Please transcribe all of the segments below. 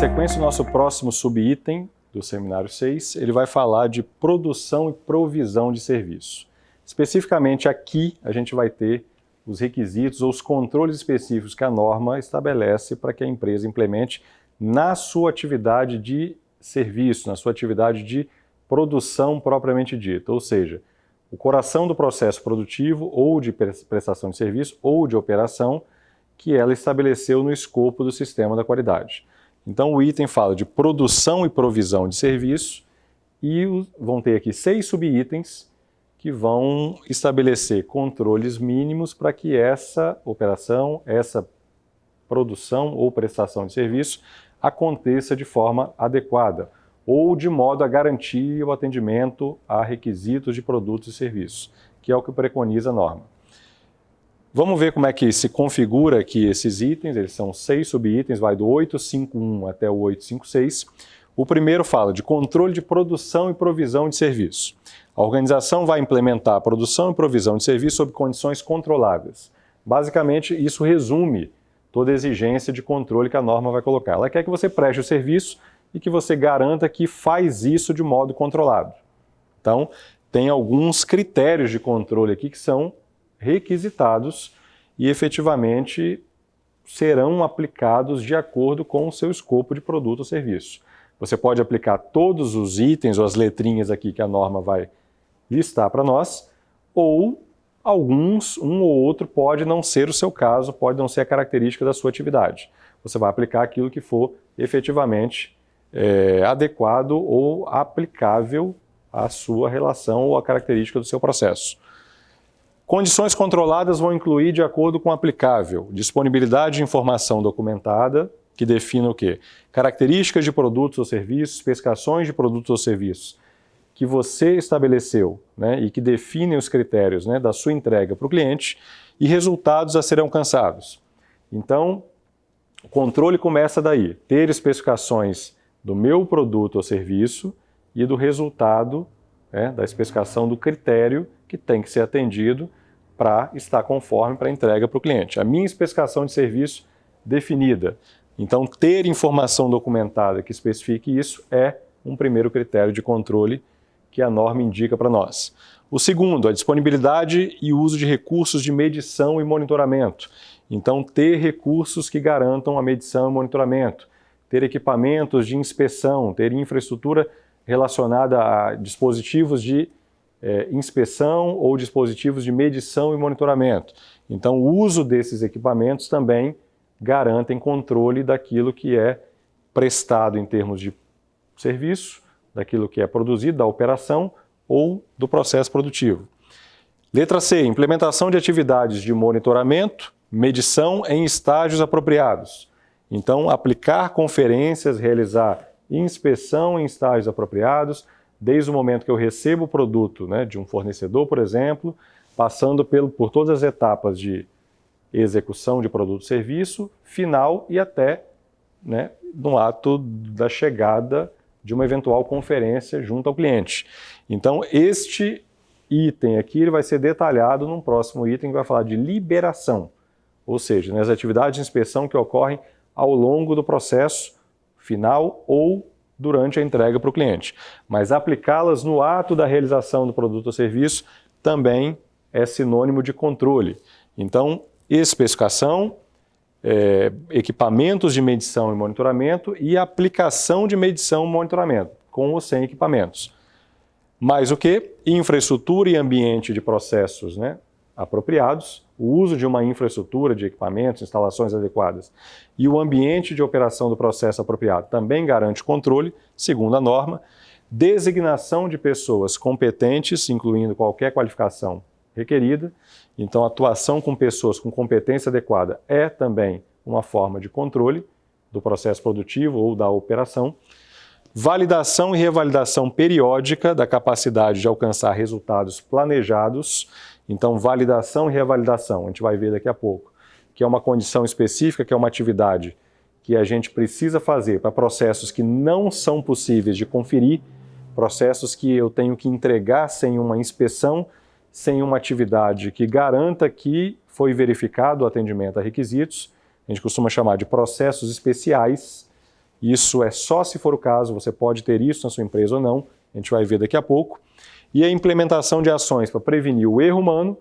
sequência, o nosso próximo subitem do seminário 6, ele vai falar de produção e provisão de serviço. Especificamente aqui, a gente vai ter os requisitos ou os controles específicos que a norma estabelece para que a empresa implemente na sua atividade de serviço, na sua atividade de produção propriamente dita, ou seja, o coração do processo produtivo ou de prestação de serviço ou de operação que ela estabeleceu no escopo do sistema da qualidade. Então o item fala de produção e provisão de serviço e vão ter aqui 6 subitens que vão estabelecer controles mínimos para que essa operação, essa produção ou prestação de serviço aconteça de forma adequada ou de modo a garantir o atendimento a requisitos de produtos e serviços, que é o que preconiza a norma. Vamos ver como é que se configura aqui esses itens, eles são 6 subitens, vai do 851 até o 856. O primeiro fala de controle de produção e provisão de serviço. A organização vai implementar a produção e provisão de serviço sob condições controladas. Basicamente, isso resume toda a exigência de controle que a norma vai colocar. Ela quer que você preste o serviço e que você garanta que faz isso de modo controlado. Então, tem alguns critérios de controle aqui que são requisitados e efetivamente serão aplicados de acordo com o seu escopo de produto ou serviço. Você pode aplicar todos os itens ou as letrinhas aqui que a norma vai listar para nós, ou alguns, um ou outro pode não ser o seu caso, pode não ser a característica da sua atividade. Você vai aplicar aquilo que for efetivamente adequado ou aplicável à sua relação ou à característica do seu processo. Condições controladas vão incluir, de acordo com o aplicável, disponibilidade de informação documentada, que define o quê? Características de produtos ou serviços, especificações de produtos ou serviços que você estabeleceu, né, e que definem os critérios, né, da sua entrega para o cliente e resultados a serem alcançados. Então, o controle começa daí, ter especificações do meu produto ou serviço e do resultado, né, da especificação do critério que tem que ser atendido para estar conforme para a entrega para o cliente. A minha especificação de serviço definida. Então, ter informação documentada que especifique isso é um primeiro critério de controle que a norma indica para nós. O segundo, a disponibilidade e uso de recursos de medição e monitoramento. Então, ter recursos que garantam a medição e monitoramento, ter equipamentos de inspeção, ter infraestrutura relacionada a dispositivos de inspeção ou dispositivos de medição e monitoramento. Então, o uso desses equipamentos também garantem controle daquilo que é prestado em termos de serviço, daquilo que é produzido, da operação ou do processo produtivo. Letra C, implementação de atividades de monitoramento, medição em estágios apropriados. Então, aplicar conferências, realizar inspeção em estágios apropriados, desde o momento que eu recebo o produto, né, de um fornecedor, por exemplo, passando por todas as etapas de execução de produto e serviço, final e até, né, no ato da chegada de uma eventual conferência junto ao cliente. Então, este item aqui ele vai ser detalhado num próximo item que vai falar de liberação, ou seja, nas atividades de inspeção que ocorrem ao longo do processo final ou durante a entrega para o cliente. Mas aplicá-las no ato da realização do produto ou serviço também é sinônimo de controle. Então, especificação, equipamentos de medição e monitoramento e aplicação de medição e monitoramento, com ou sem equipamentos. Mais o que? Infraestrutura e ambiente de processos, né, apropriados, o uso de uma infraestrutura de equipamentos, instalações adequadas e o ambiente de operação do processo apropriado também garante controle, segundo a norma, designação de pessoas competentes, incluindo qualquer qualificação requerida. Então, atuação com pessoas com competência adequada é também uma forma de controle do processo produtivo ou da operação. Validação e revalidação periódica da capacidade de alcançar resultados planejados. Então, validação e revalidação, a gente vai ver daqui a pouco, que é uma condição específica, que é uma atividade que a gente precisa fazer para processos que não são possíveis de conferir, processos que eu tenho que entregar sem uma inspeção, sem uma atividade que garanta que foi verificado o atendimento a requisitos. A gente costuma chamar de processos especiais. Isso é só se for o caso, você pode ter isso na sua empresa ou não, a gente vai ver daqui a pouco. E a implementação de ações para prevenir o erro humano,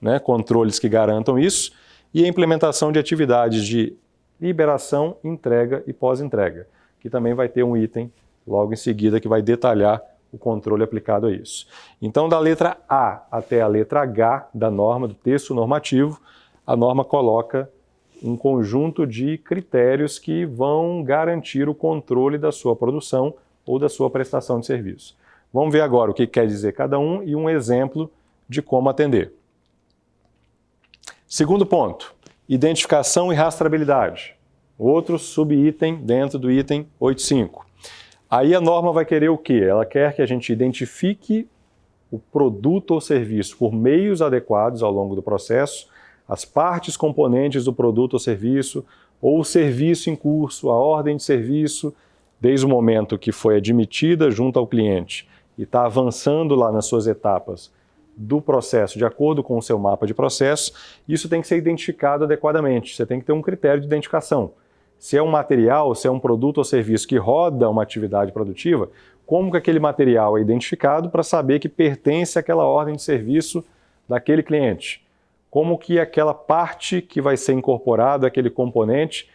né, controles que garantam isso, e a implementação de atividades de liberação, entrega e pós-entrega, que também vai ter um item logo em seguida que vai detalhar o controle aplicado a isso. Então, da letra A até a letra H da norma, do texto normativo, a norma coloca um conjunto de critérios que vão garantir o controle da sua produção ou da sua prestação de serviço. Vamos ver agora o que quer dizer cada um e um exemplo de como atender. Segundo ponto, identificação e rastreabilidade. Outro subitem dentro do item 8.5. Aí a norma vai querer o quê? Ela quer que a gente identifique o produto ou serviço por meios adequados ao longo do processo, as partes componentes do produto ou serviço, ou o serviço em curso, a ordem de serviço, desde o momento que foi admitida junto ao cliente e está avançando lá nas suas etapas do processo, de acordo com o seu mapa de processo, isso tem que ser identificado adequadamente. Você tem que ter um critério de identificação. Se é um material, se é um produto ou serviço que roda uma atividade produtiva, como que aquele material é identificado para saber que pertence àquela ordem de serviço daquele cliente? Como que aquela parte que vai ser incorporada, aquele componente,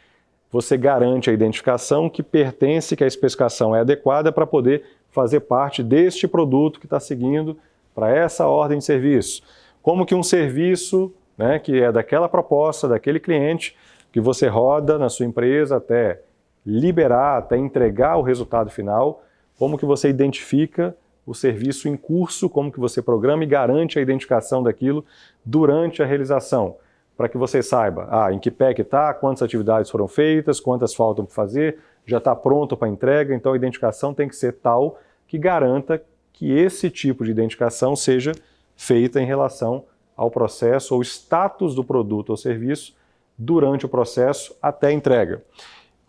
você garante a identificação que pertence, que a especificação é adequada para poder fazer parte deste produto que está seguindo para essa ordem de serviço. Como que um serviço, né, que é daquela proposta, daquele cliente, que você roda na sua empresa até liberar, até entregar o resultado final, como que você identifica o serviço em curso, como que você programa e garante a identificação daquilo durante a realização, para que você saiba em que pé que está, quantas atividades foram feitas, quantas faltam para fazer, já está pronto para entrega, então a identificação tem que ser tal que garanta que esse tipo de identificação seja feita em relação ao processo ou status do produto ou serviço durante o processo até a entrega.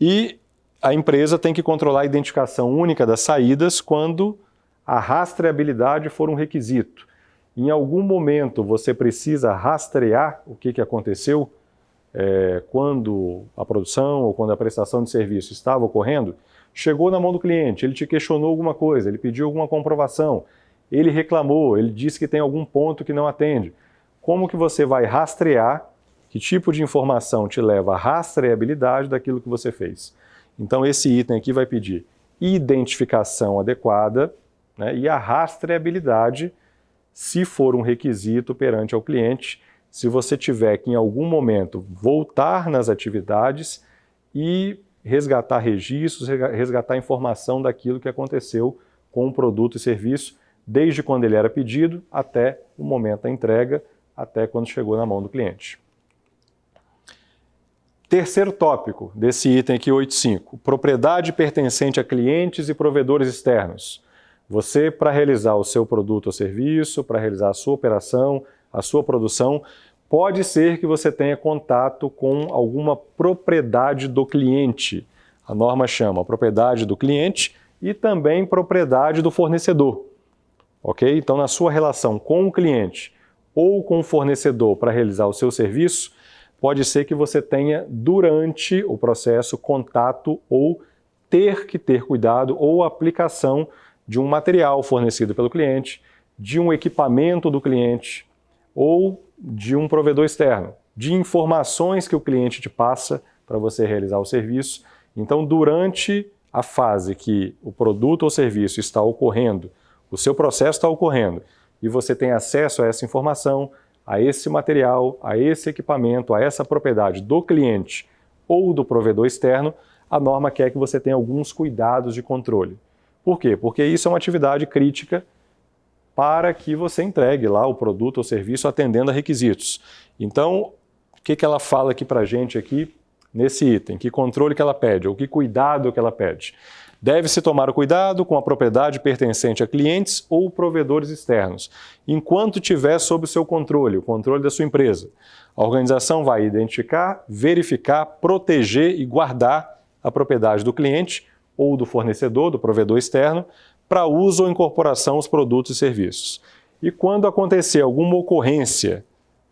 E a empresa tem que controlar a identificação única das saídas quando a rastreabilidade for um requisito. Em algum momento você precisa rastrear o que aconteceu quando a produção ou quando a prestação de serviço estava ocorrendo, chegou na mão do cliente, ele te questionou alguma coisa, ele pediu alguma comprovação, ele reclamou, ele disse que tem algum ponto que não atende. Como que você vai rastrear? Que tipo de informação te leva à rastreabilidade daquilo que você fez? Então esse item aqui vai pedir identificação adequada, né, e a rastreabilidade, se for um requisito perante ao cliente, se você tiver que em algum momento voltar nas atividades e resgatar registros, resgatar informação daquilo que aconteceu com o produto e serviço, desde quando ele era pedido até o momento da entrega, até quando chegou na mão do cliente. Terceiro tópico desse item aqui, 8.5, propriedade pertencente a clientes e provedores externos. Você, para realizar o seu produto ou serviço, para realizar a sua operação, a sua produção, pode ser que você tenha contato com alguma propriedade do cliente. A norma chama propriedade do cliente e também propriedade do fornecedor. Ok? Então, na sua relação com o cliente ou com o fornecedor para realizar o seu serviço, pode ser que você tenha, durante o processo, contato ou ter que ter cuidado ou aplicação de um material fornecido pelo cliente, de um equipamento do cliente ou de um provedor externo, de informações que o cliente te passa para você realizar o serviço. Então, durante a fase que o produto ou serviço está ocorrendo, o seu processo está ocorrendo e você tem acesso a essa informação, a esse material, a esse equipamento, a essa propriedade do cliente ou do provedor externo, a norma quer que você tenha alguns cuidados de controle. Por quê? Porque isso é uma atividade crítica para que você entregue lá o produto ou serviço atendendo a requisitos. Então, o que ela fala aqui para a gente aqui nesse item? Que controle que ela pede ou que cuidado que ela pede? Deve-se tomar o cuidado com a propriedade pertencente a clientes ou provedores externos, enquanto tiver sob o seu controle, o controle da sua empresa. A organização vai identificar, verificar, proteger e guardar a propriedade do cliente ou do fornecedor, do provedor externo, para uso ou incorporação aos produtos e serviços. E quando acontecer alguma ocorrência,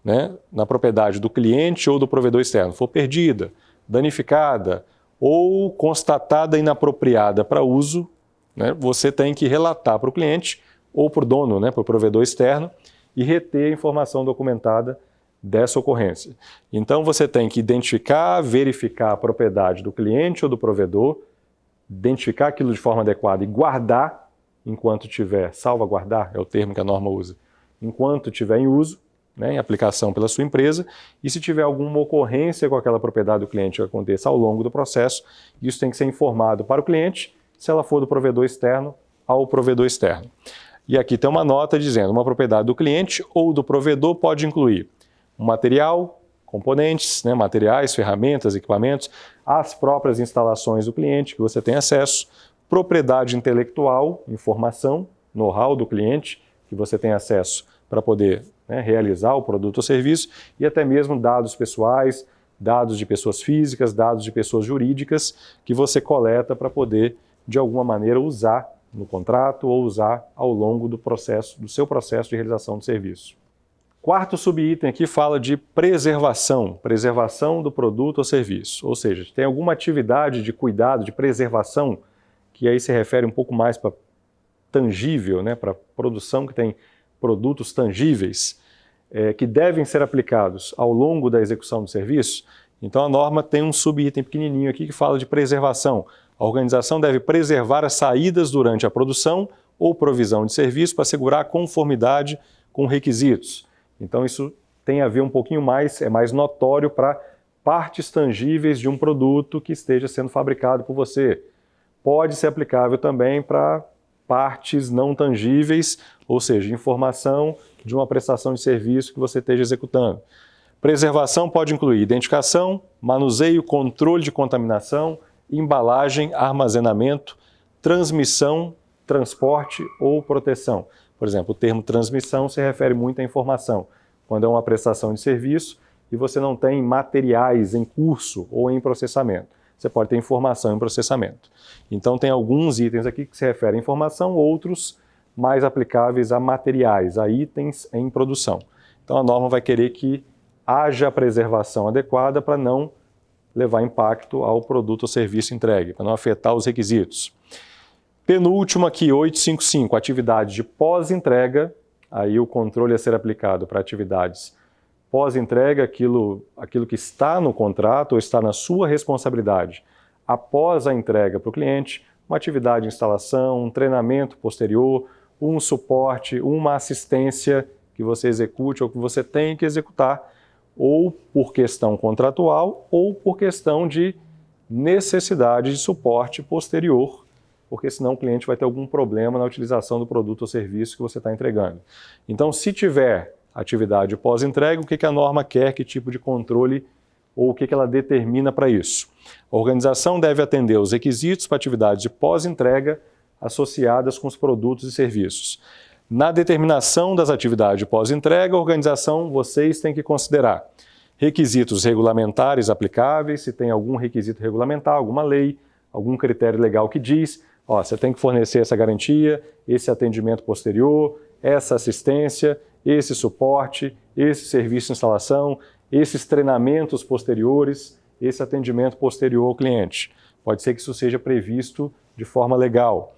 né, na propriedade do cliente ou do provedor externo, for perdida, danificada ou constatada inapropriada para uso, né, você tem que relatar para o cliente ou para o dono, né, para o provedor externo, e reter a informação documentada dessa ocorrência. Então você tem que identificar, verificar a propriedade do cliente ou do provedor, identificar aquilo de forma adequada e guardar enquanto tiver, salvaguardar é o termo que a norma usa, enquanto tiver em uso, né, em aplicação pela sua empresa, e se tiver alguma ocorrência com aquela propriedade do cliente que aconteça ao longo do processo, isso tem que ser informado para o cliente, se ela for do provedor externo, ao provedor externo. E aqui tem uma nota dizendo, uma propriedade do cliente ou do provedor pode incluir um material, componentes, né, materiais, ferramentas, equipamentos, as próprias instalações do cliente que você tem acesso, propriedade intelectual, informação, know-how do cliente que você tem acesso para poder, né, realizar o produto ou serviço, e até mesmo dados pessoais, dados de pessoas físicas, dados de pessoas jurídicas que você coleta para poder, de alguma maneira, usar no contrato ou usar ao longo do seu processo de realização do serviço. Quarto subitem aqui fala de preservação do produto ou serviço, ou seja, tem alguma atividade de cuidado, de preservação, que aí se refere um pouco mais para tangível, né, para produção que tem produtos tangíveis, que devem ser aplicados ao longo da execução do serviço. Então a norma tem um subitem pequenininho aqui que fala de preservação. A organização deve preservar as saídas durante a produção ou provisão de serviço para assegurar a conformidade com requisitos. Então isso tem a ver um pouquinho mais, é mais notório para partes tangíveis de um produto que esteja sendo fabricado por você. Pode ser aplicável também para partes não tangíveis, ou seja, informação de uma prestação de serviço que você esteja executando. Preservação pode incluir identificação, manuseio, controle de contaminação, embalagem, armazenamento, transmissão, transporte ou proteção. Por exemplo, o termo transmissão se refere muito à informação. Quando é uma prestação de serviço e você não tem materiais em curso ou em processamento. Você pode ter informação em processamento. Então tem alguns itens aqui que se referem à informação, outros mais aplicáveis a materiais, a itens em produção. Então a norma vai querer que haja preservação adequada para não levar impacto ao produto ou serviço entregue, para não afetar os requisitos. Penúltimo aqui, 855, atividade de pós-entrega, aí o controle a ser aplicado para atividades pós-entrega, aquilo que está no contrato ou está na sua responsabilidade após a entrega para o cliente, uma atividade de instalação, um treinamento posterior, um suporte, uma assistência que você execute ou que você tem que executar, ou por questão contratual ou por questão de necessidade de suporte posterior, porque senão o cliente vai ter algum problema na utilização do produto ou serviço que você está entregando. Então, se tiver atividade pós-entrega, o que a norma quer, que tipo de controle ou o que ela determina para isso? A organização deve atender os requisitos para atividades de pós-entrega associadas com os produtos e serviços. Na determinação das atividades de pós-entrega, a organização, vocês têm que considerar requisitos regulamentares aplicáveis, se tem algum requisito regulamentar, alguma lei, algum critério legal que diz, ó, você tem que fornecer essa garantia, esse atendimento posterior, essa assistência, esse suporte, esse serviço de instalação, esses treinamentos posteriores, esse atendimento posterior ao cliente. Pode ser que isso seja previsto de forma legal.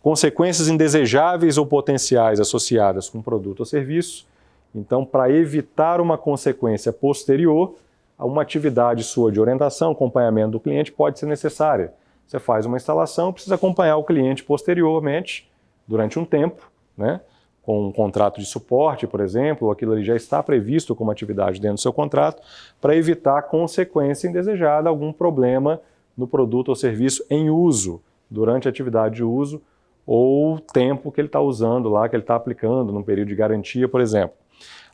Consequências indesejáveis ou potenciais associadas com produto ou serviço. Então, para evitar uma consequência posterior, uma atividade sua de orientação, acompanhamento do cliente pode ser necessária. Você faz uma instalação, precisa acompanhar o cliente posteriormente, durante um tempo, né? Com um contrato de suporte, por exemplo, ou aquilo ali já está previsto como atividade dentro do seu contrato, para evitar consequência indesejada, algum problema no produto ou serviço em uso, durante a atividade de uso, ou tempo que ele está usando lá, que ele está aplicando, num período de garantia, por exemplo.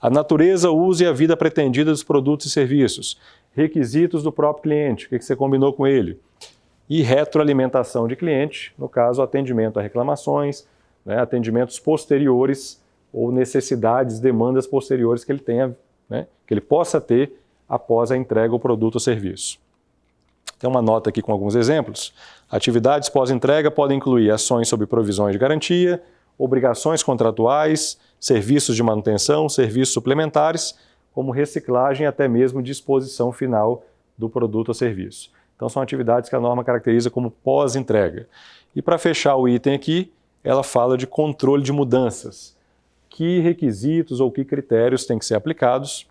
A natureza, o uso e a vida pretendida dos produtos e serviços. Requisitos do próprio cliente, o que você combinou com ele. E retroalimentação de cliente, no caso, atendimento a reclamações, né, atendimentos posteriores ou necessidades, demandas posteriores que ele tenha, né, que ele possa ter após a entrega do produto ou serviço. Tem uma nota aqui com alguns exemplos. Atividades pós-entrega podem incluir ações sobre provisões de garantia, obrigações contratuais, serviços de manutenção, serviços suplementares, como reciclagem e até mesmo disposição final do produto ou serviço. Então são atividades que a norma caracteriza como pós-entrega. E para fechar o item aqui, ela fala de controle de mudanças. Que requisitos ou que critérios têm que ser aplicados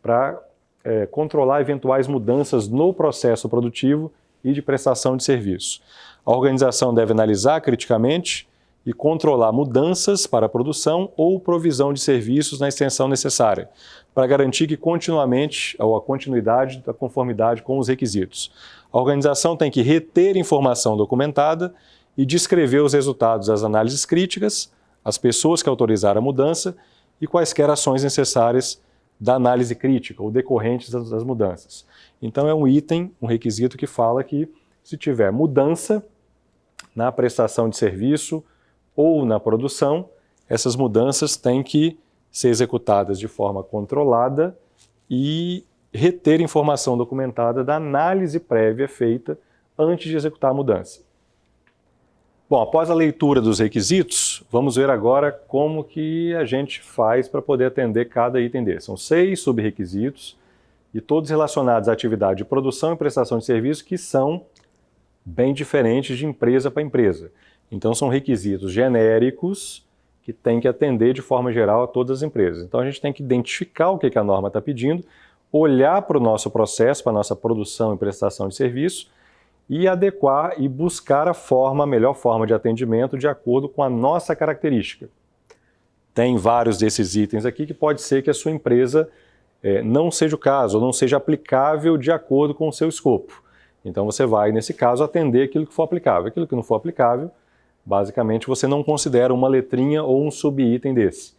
para controlar eventuais mudanças no processo produtivo e de prestação de serviço. A organização deve analisar criticamente e controlar mudanças para a produção ou provisão de serviços na extensão necessária, para garantir que continuamente, ou a continuidade da conformidade com os requisitos. A organização tem que reter informação documentada e descrever os resultados das análises críticas, as pessoas que autorizaram a mudança e quaisquer ações necessárias da análise crítica ou decorrentes das mudanças. Então é um item, um requisito que fala que se tiver mudança na prestação de serviço ou na produção, essas mudanças têm que ser executadas de forma controlada e reter informação documentada da análise prévia feita antes de executar a mudança. Bom, após a leitura dos requisitos, vamos ver agora como que a gente faz para poder atender cada item desse. São 6 subrequisitos e todos relacionados à atividade de produção e prestação de serviço que são bem diferentes de empresa para empresa. Então são requisitos genéricos que tem que atender de forma geral a todas as empresas. Então a gente tem que identificar o que a norma está pedindo, olhar para o nosso processo, para a nossa produção e prestação de serviço, e adequar e buscar a melhor forma de atendimento de acordo com a nossa característica. Tem vários desses itens aqui que pode ser que a sua empresa não seja o caso, ou não seja aplicável de acordo com o seu escopo. Então você vai, nesse caso, atender aquilo que for aplicável. Aquilo que não for aplicável, basicamente você não considera uma letrinha ou um subitem desse.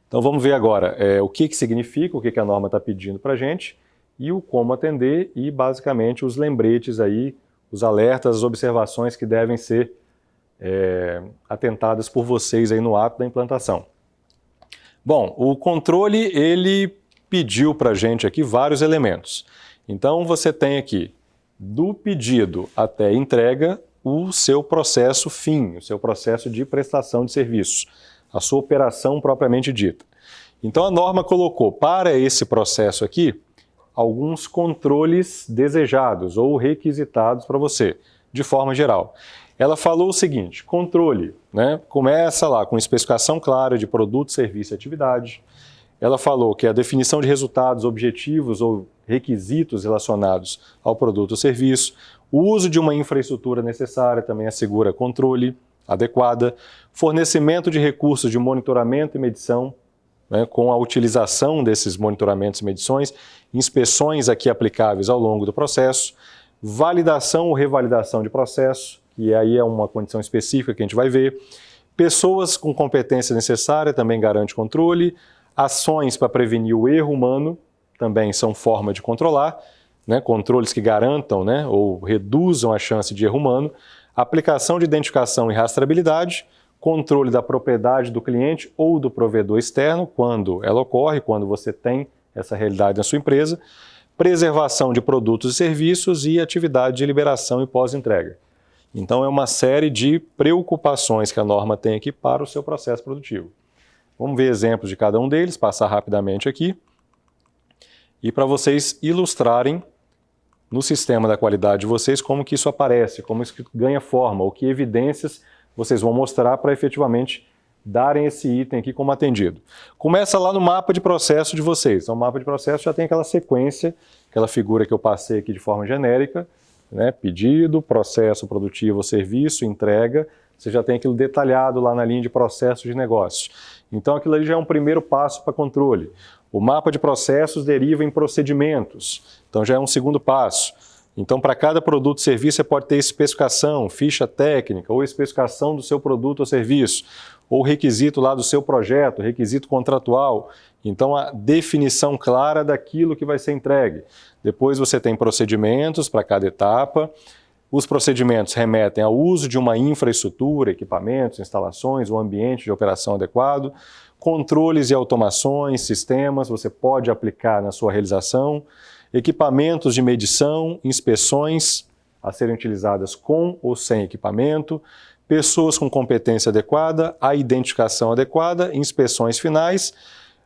Então vamos ver agora o que significa, o que a norma está pedindo para a gente, e o como atender, e basicamente os lembretes aí, os alertas, as observações que devem ser atentadas por vocês aí no ato da implantação. Bom, o controle, ele pediu para a gente aqui vários elementos. Então você tem aqui, do pedido até entrega, o seu processo fim, o seu processo de prestação de serviço, a sua operação propriamente dita. Então a norma colocou para esse processo aqui, alguns controles desejados ou requisitados para você, de forma geral. Ela falou o seguinte, controle, começa lá com especificação clara de produto, serviço e atividade. Ela falou que a definição de resultados, objetivos ou requisitos relacionados ao produto ou serviço, o uso de uma infraestrutura necessária também assegura controle adequada, fornecimento de recursos de monitoramento e medição, com a utilização desses monitoramentos e medições, inspeções aqui aplicáveis ao longo do processo, validação ou revalidação de processo, que aí é uma condição específica que a gente vai ver, pessoas com competência necessária também garante controle, ações para prevenir o erro humano também são forma de controlar, controles que garantam ou reduzam a chance de erro humano, aplicação de identificação e rastreabilidade, controle da propriedade do cliente ou do provedor externo, quando ela ocorre, quando você tem essa realidade na sua empresa, preservação de produtos e serviços e atividade de liberação e pós-entrega. Então é uma série de preocupações que a norma tem aqui para o seu processo produtivo. Vamos ver exemplos de cada um deles, passar rapidamente aqui, e para vocês ilustrarem no sistema da qualidade de vocês como que isso aparece, como isso ganha forma, ou que evidências vocês vão mostrar para efetivamente darem esse item aqui como atendido. Começa lá no mapa de processo de vocês. Então, o mapa de processo já tem aquela sequência, aquela figura que eu passei aqui de forma genérica, pedido, processo produtivo, serviço, entrega. Você já tem aquilo detalhado lá na linha de processos de negócio. Então, aquilo ali já é um primeiro passo para controle. O mapa de processos deriva em procedimentos. Então, já é um segundo passo. Então, para cada produto ou serviço, você pode ter especificação, ficha técnica, ou especificação do seu produto ou serviço, ou requisito lá do seu projeto, requisito contratual. Então, a definição clara daquilo que vai ser entregue. Depois você tem procedimentos para cada etapa. Os procedimentos remetem ao uso de uma infraestrutura, equipamentos, instalações, um ambiente de operação adequado, controles e automações, sistemas, você pode aplicar na sua realização, equipamentos de medição, inspeções a serem utilizadas com ou sem equipamento, pessoas com competência adequada, a identificação adequada, inspeções finais,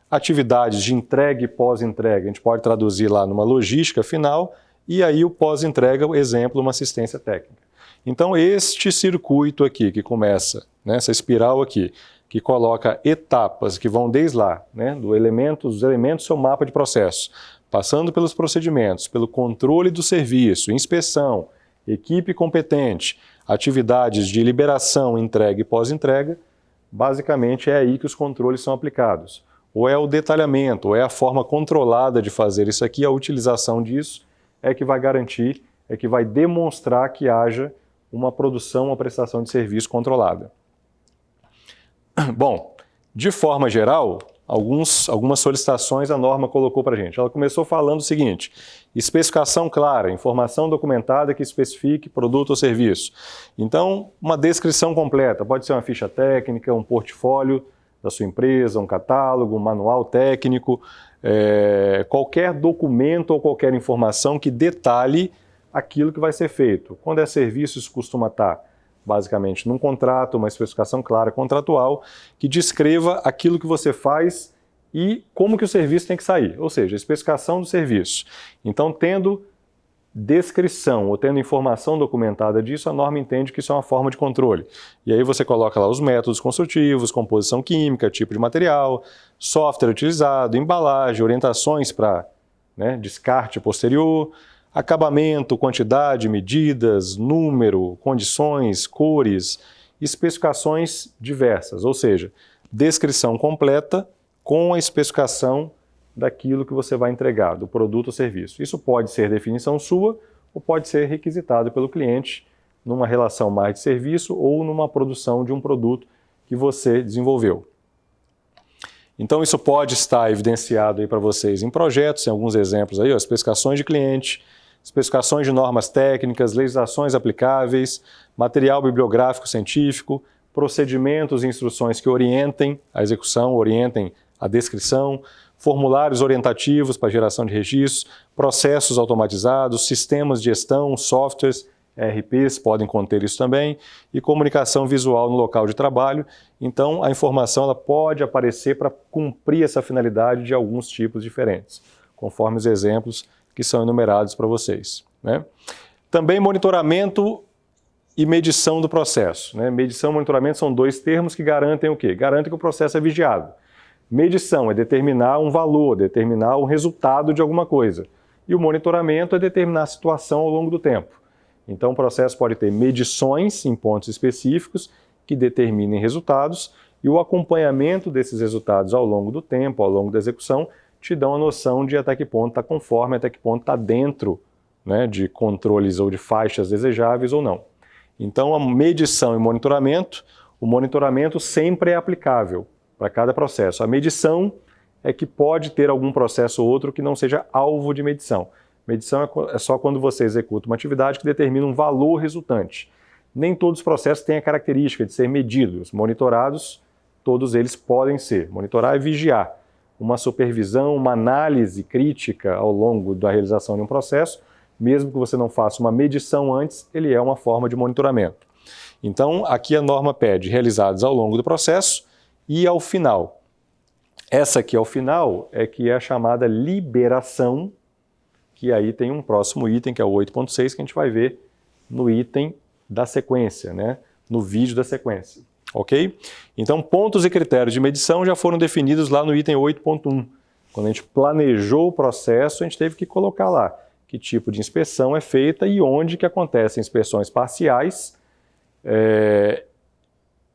atividades de entrega e pós-entrega, a gente pode traduzir lá numa logística final, e aí o pós-entrega, exemplo, uma assistência técnica. Então este circuito aqui que começa, né, essa espiral aqui, que coloca etapas que vão desde lá, né, dos elementos do seu mapa de processo, passando pelos procedimentos, pelo controle do serviço, inspeção, equipe competente, atividades de liberação, entrega e pós-entrega, basicamente é aí que os controles são aplicados. Ou é o detalhamento, ou é a forma controlada de fazer isso aqui, a utilização disso é que vai garantir, é que vai demonstrar que haja uma produção, uma prestação de serviço controlada. Bom, de forma geral, algumas solicitações a norma colocou para a gente. Ela começou falando o seguinte: especificação clara, informação documentada que especifique produto ou serviço. Então, uma descrição completa, pode ser uma ficha técnica, um portfólio da sua empresa, um catálogo, um manual técnico, qualquer documento ou qualquer informação que detalhe aquilo que vai ser feito. Quando é serviço, isso costuma estar basicamente num contrato, uma especificação clara contratual, que descreva aquilo que você faz e como que o serviço tem que sair, ou seja, a especificação do serviço. Então, tendo descrição ou tendo informação documentada disso, a norma entende que isso é uma forma de controle. E aí você coloca lá os métodos construtivos, composição química, tipo de material, software utilizado, embalagem, orientações para, né, descarte posterior, acabamento, quantidade, medidas, número, condições, cores, especificações diversas, ou seja, descrição completa com a especificação daquilo que você vai entregar, do produto ou serviço. Isso pode ser definição sua ou pode ser requisitado pelo cliente numa relação mais de serviço ou numa produção de um produto que você desenvolveu. Então isso pode estar evidenciado aí para vocês em projetos, tem alguns exemplos aí, ó, especificações de cliente, especificações de normas técnicas, legislações aplicáveis, material bibliográfico científico, procedimentos e instruções que orientem a execução, orientem a descrição, formulários orientativos para geração de registros, processos automatizados, sistemas de gestão, softwares, ERPs podem conter isso também, e comunicação visual no local de trabalho. Então, a informação ela pode aparecer para cumprir essa finalidade de alguns tipos diferentes, conforme os exemplos que são enumerados para vocês, né? Também monitoramento e medição do processo, né? Medição e monitoramento são dois termos que garantem o quê? Garantem que o processo é vigiado. Medição é determinar um valor, determinar um resultado de alguma coisa. E o monitoramento é determinar a situação ao longo do tempo. Então o processo pode ter medições em pontos específicos que determinem resultados e o acompanhamento desses resultados ao longo do tempo, ao longo da execução, te dão a noção de até que ponto está conforme, até que ponto está dentro, né, de controles ou de faixas desejáveis ou não. Então, a medição e monitoramento, o monitoramento sempre é aplicável para cada processo. A medição é que pode ter algum processo ou outro que não seja alvo de medição. Medição é só quando você executa uma atividade que determina um valor resultante. Nem todos os processos têm a característica de ser medidos. Monitorados, todos eles podem ser. Monitorar é vigiar. Uma supervisão, uma análise crítica ao longo da realização de um processo, mesmo que você não faça uma medição antes, ele é uma forma de monitoramento. Então, aqui a norma pede realizados ao longo do processo e ao final. Essa aqui ao final é que é a chamada liberação, que aí tem um próximo item, que é o 8.6, que a gente vai ver no item da sequência, né? No vídeo da sequência. Ok? Então, pontos e critérios de medição já foram definidos lá no item 8.1. Quando a gente planejou o processo, a gente teve que colocar lá que tipo de inspeção é feita e onde que acontecem inspeções parciais,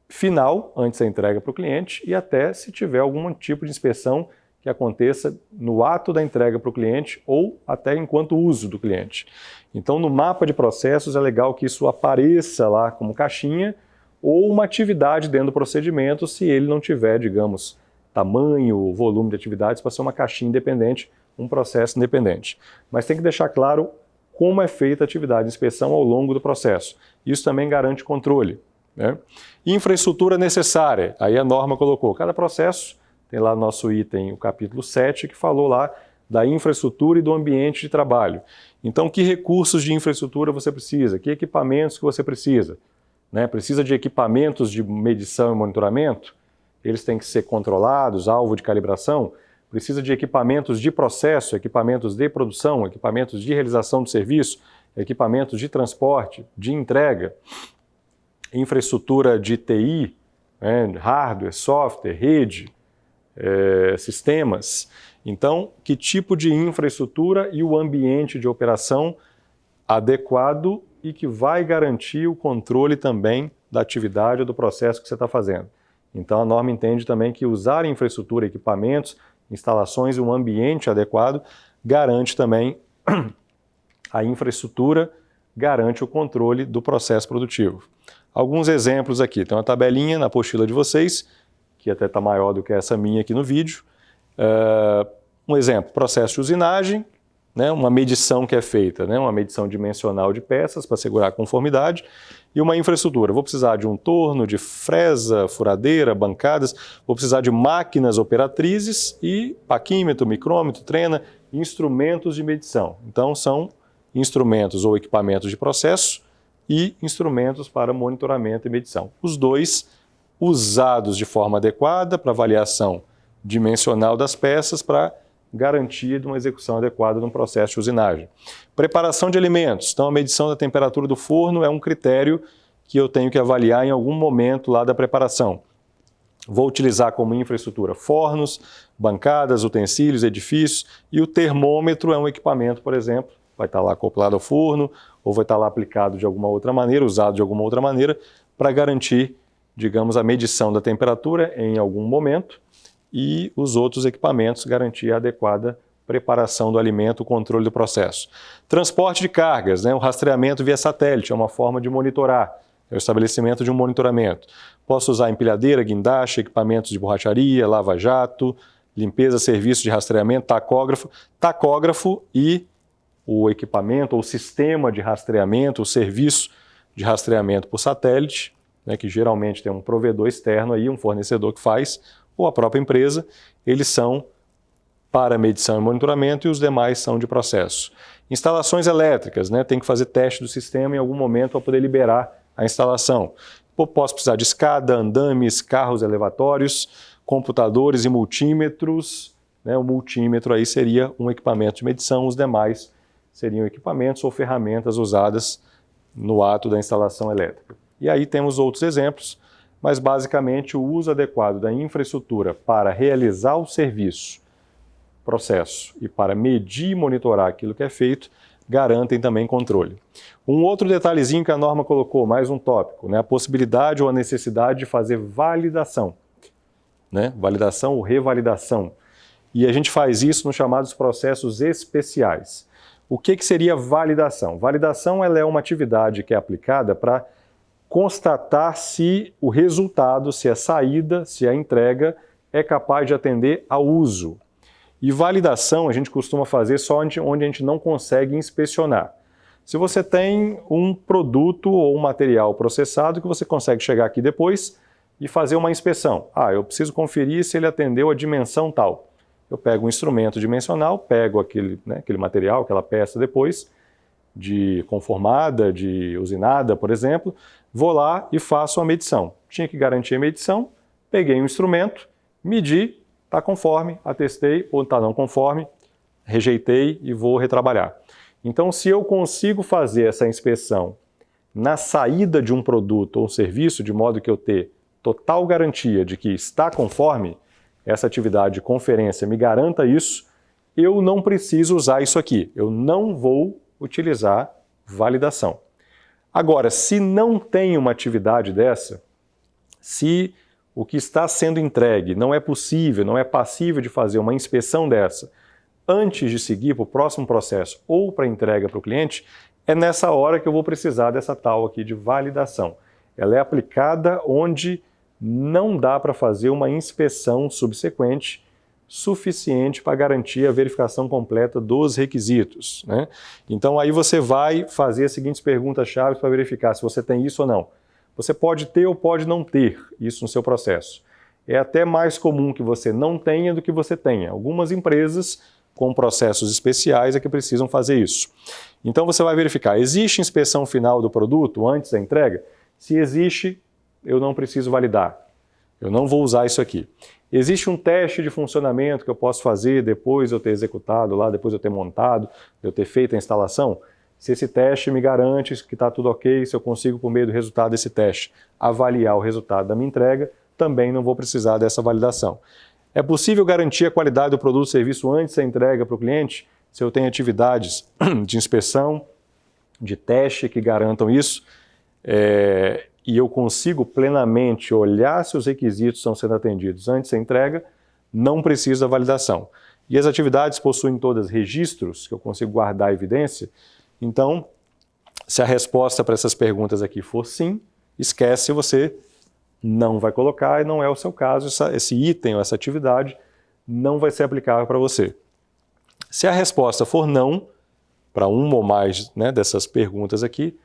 final, antes da entrega para o cliente, e até se tiver algum tipo de inspeção que aconteça no ato da entrega para o cliente ou até enquanto uso do cliente. Então, no mapa de processos é legal que isso apareça lá como caixinha, ou uma atividade dentro do procedimento, se ele não tiver, digamos, tamanho, volume de atividades, para ser uma caixinha independente, um processo independente. Mas tem que deixar claro como é feita a atividade de inspeção ao longo do processo. Isso também garante controle, né? Infraestrutura necessária, aí a norma colocou, cada processo, tem lá no nosso item, o capítulo 7, que falou lá da infraestrutura e do ambiente de trabalho. Então, que recursos de infraestrutura você precisa? Que equipamentos que você precisa? Né? Precisa de equipamentos de medição e monitoramento? Eles têm que ser controlados, alvo de calibração? precisa de equipamentos de processo, equipamentos de produção, equipamentos de realização do serviço, equipamentos de transporte, de entrega, infraestrutura de TI, hardware, software, rede, sistemas. Então, que tipo de infraestrutura e o ambiente de operação adequado e que vai garantir o controle também da atividade ou do processo que você está fazendo. Então, a norma entende também que usar infraestrutura, equipamentos, instalações e um ambiente adequado garante também a infraestrutura, garante o controle do processo produtivo. Alguns exemplos aqui. Tem uma tabelinha na apostila de vocês, que até está maior do que essa minha aqui no vídeo. Um exemplo, processo de usinagem, né, uma medição que é feita, né, uma medição dimensional de peças para assegurar a conformidade, e uma infraestrutura. Vou precisar de um torno, de fresa, furadeira, bancadas, vou precisar de máquinas operatrizes e paquímetro, micrômetro, trena, instrumentos de medição. Então, são instrumentos ou equipamentos de processo e instrumentos para monitoramento e medição. Os dois usados de forma adequada para avaliação dimensional das peças para garantia de uma execução adequada no processo de usinagem. Preparação de alimentos. Então, a medição da temperatura do forno é um critério que eu tenho que avaliar em algum momento lá da preparação. Vou utilizar como infraestrutura fornos, bancadas, utensílios, edifícios, e o termômetro é um equipamento, por exemplo, vai estar lá acoplado ao forno, ou vai estar lá aplicado de alguma outra maneira, usado de alguma outra maneira, para garantir, digamos, a medição da temperatura em algum momento, e os outros equipamentos garantir a adequada preparação do alimento, o controle do processo. Transporte de cargas, né? O rastreamento via satélite é uma forma de monitorar, é o estabelecimento de um monitoramento. Posso usar empilhadeira, guindaste, equipamentos de borracharia, lava-jato, limpeza, serviço de rastreamento, tacógrafo e o equipamento ou o sistema de rastreamento, o serviço de rastreamento por satélite, né, que geralmente tem um provedor externo aí, um fornecedor que faz, ou a própria empresa, eles são para medição e monitoramento e os demais são de processo. Instalações elétricas, né, tem que fazer teste do sistema em algum momento para poder liberar a instalação. Posso precisar de escada, andames, carros elevatórios, computadores e multímetros, né, o multímetro aí seria um equipamento de medição, os demais seriam equipamentos ou ferramentas usadas no ato da instalação elétrica. E aí temos outros exemplos, mas basicamente o uso adequado da infraestrutura para realizar o serviço, processo e para medir e monitorar aquilo que é feito, garantem também controle. Um outro detalhezinho que a norma colocou, mais um tópico, né, a possibilidade ou a necessidade de fazer validação, né, validação ou revalidação. E a gente faz isso nos chamados processos especiais. O que seria validação? Validação ela é uma atividade que é aplicada para constatar se o resultado, se a saída, se a entrega é capaz de atender ao uso. E validação a gente costuma fazer só onde a gente não consegue inspecionar. Se você tem um produto ou um material processado que você consegue chegar aqui depois e fazer uma inspeção. Eu preciso conferir se ele atendeu a dimensão tal. Eu pego um instrumento dimensional, pego aquele material, aquela peça depois, de conformada, de usinada, por exemplo, vou lá e faço a medição. Tinha que garantir a medição, peguei um instrumento, medi, está conforme, atestei, ou está não conforme, rejeitei e vou retrabalhar. Então, se eu consigo fazer essa inspeção na saída de um produto ou serviço, de modo que eu tenha total garantia de que está conforme, essa atividade de conferência me garanta isso, eu não preciso usar isso aqui. Eu não vou utilizar validação. Agora, se não tem uma atividade dessa, se o que está sendo entregue não é possível, não é passível de fazer uma inspeção dessa antes de seguir para o próximo processo ou para a entrega para o cliente, é nessa hora que eu vou precisar dessa tal aqui de validação. Ela é aplicada onde não dá para fazer uma inspeção subsequente suficiente para garantir a verificação completa dos requisitos, né? Então aí você vai fazer as seguintes perguntas-chave para verificar se você tem isso ou não. Você pode ter ou pode não ter isso no seu processo. É até mais comum que você não tenha do que você tenha. Algumas empresas com processos especiais é que precisam fazer isso. Então você vai verificar, existe inspeção final do produto antes da entrega? Se existe, eu não preciso validar. Eu não vou usar isso aqui. Existe um teste de funcionamento que eu posso fazer depois de eu ter executado lá, depois de eu ter montado, de eu ter feito a instalação? Se esse teste me garante que está tudo ok, se eu consigo, por meio do resultado desse teste, avaliar o resultado da minha entrega, também não vou precisar dessa validação. É possível garantir a qualidade do produto ou serviço antes da entrega para o cliente? Se eu tenho atividades de inspeção, de teste que garantam isso, e eu consigo plenamente olhar se os requisitos estão sendo atendidos antes da entrega, não precisa da validação. E as atividades possuem todas registros, que eu consigo guardar a evidência. Então, se a resposta para essas perguntas aqui for sim, esquece, você não vai colocar e não é o seu caso, esse item ou essa atividade não vai ser aplicável para você. Se a resposta for não, para uma ou mais, né, dessas perguntas aqui,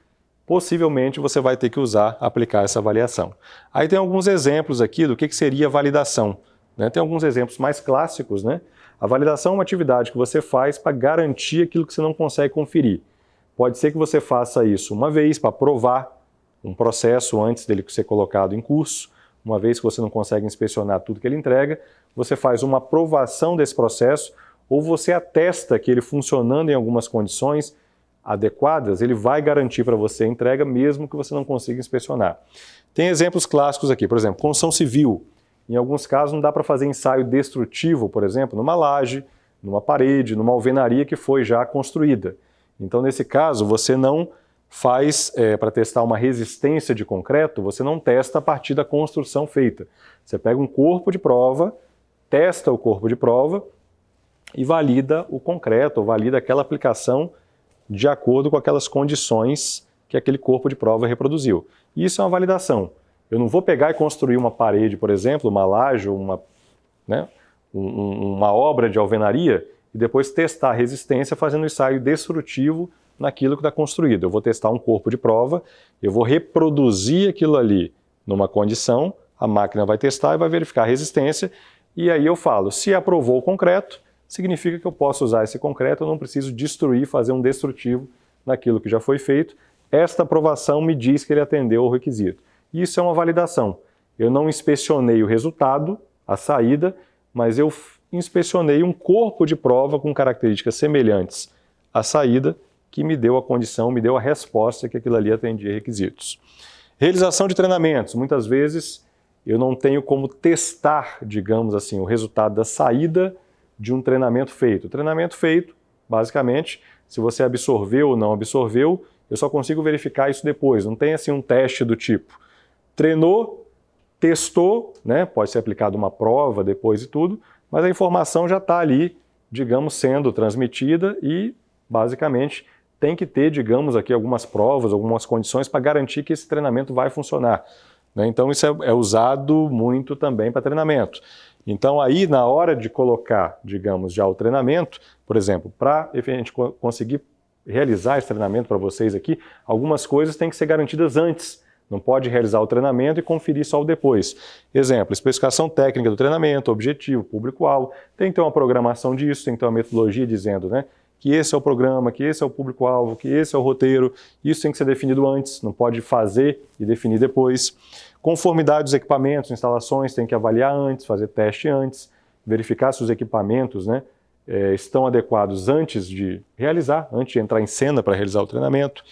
possivelmente você vai ter que aplicar essa avaliação. Aí tem alguns exemplos aqui do que seria validação, né? Tem alguns exemplos mais clássicos, né? A validação é uma atividade que você faz para garantir aquilo que você não consegue conferir. Pode ser que você faça isso uma vez para provar um processo antes dele ser colocado em curso. Uma vez que você não consegue inspecionar tudo que ele entrega, você faz uma aprovação desse processo ou você atesta que ele funcionando em algumas condições adequadas, ele vai garantir para você a entrega mesmo que você não consiga inspecionar. Tem exemplos clássicos aqui, por exemplo, construção civil. Em alguns casos não dá para fazer ensaio destrutivo, por exemplo, numa laje, numa parede, numa alvenaria que foi já construída. Então, nesse caso, você não faz, para testar uma resistência de concreto, você não testa a partir da construção feita. Você pega um corpo de prova, testa o corpo de prova e valida o concreto, ou valida aquela aplicação de acordo com aquelas condições que aquele corpo de prova reproduziu. Isso é uma validação. Eu não vou pegar e construir uma parede, por exemplo, uma laje, uma obra de alvenaria e depois testar a resistência fazendo um ensaio destrutivo naquilo que está construído. Eu vou testar um corpo de prova, eu vou reproduzir aquilo ali numa condição, a máquina vai testar e vai verificar a resistência, e aí eu falo, se aprovou o concreto, significa que eu posso usar esse concreto, eu não preciso destruir, fazer um destrutivo naquilo que já foi feito. Esta aprovação me diz que ele atendeu ao requisito. Isso é uma validação. Eu não inspecionei o resultado, a saída, mas eu inspecionei um corpo de prova com características semelhantes à saída, que me deu a condição, me deu a resposta que aquilo ali atendia requisitos. Realização de treinamentos. Muitas vezes eu não tenho como testar, digamos assim, o resultado da saída de um treinamento feito. O treinamento feito, basicamente, se você absorveu ou não absorveu, eu só consigo verificar isso depois. Não tem assim um teste do tipo, treinou, testou, né? Pode ser aplicado uma prova depois e tudo, mas a informação já está ali, digamos, sendo transmitida e, basicamente, tem que ter, digamos, aqui algumas provas, algumas condições para garantir que esse treinamento vai funcionar, né? Então, isso é usado muito também para treinamento. Então, aí, na hora de colocar, digamos, já o treinamento, por exemplo, para a gente conseguir realizar esse treinamento para vocês aqui, algumas coisas têm que ser garantidas antes. Não pode realizar o treinamento e conferir só o depois. Exemplo, especificação técnica do treinamento, objetivo, público-alvo. Tem que ter uma programação disso, tem que ter uma metodologia dizendo, né, que esse é o programa, que esse é o público-alvo, que esse é o roteiro. Isso tem que ser definido antes, não pode fazer e definir depois. Conformidade dos equipamentos, instalações, tem que avaliar antes, fazer teste antes, verificar se os equipamentos, né, estão adequados antes de realizar, antes de entrar em cena para realizar o treinamento.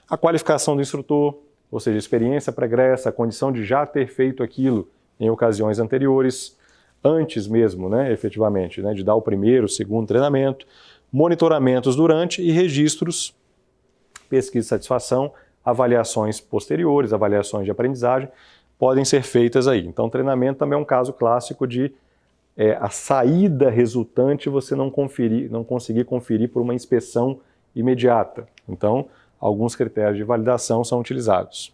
A qualificação do instrutor, ou seja, experiência pregressa, a condição de já ter feito aquilo em ocasiões anteriores, antes mesmo, né, efetivamente, né, de dar o primeiro, o segundo treinamento, monitoramentos durante e registros, pesquisa de satisfação, avaliações posteriores, avaliações de aprendizagem, podem ser feitas aí. Então, treinamento também é um caso clássico de a saída resultante você não conseguir conferir por uma inspeção imediata. Então, alguns critérios de validação são utilizados.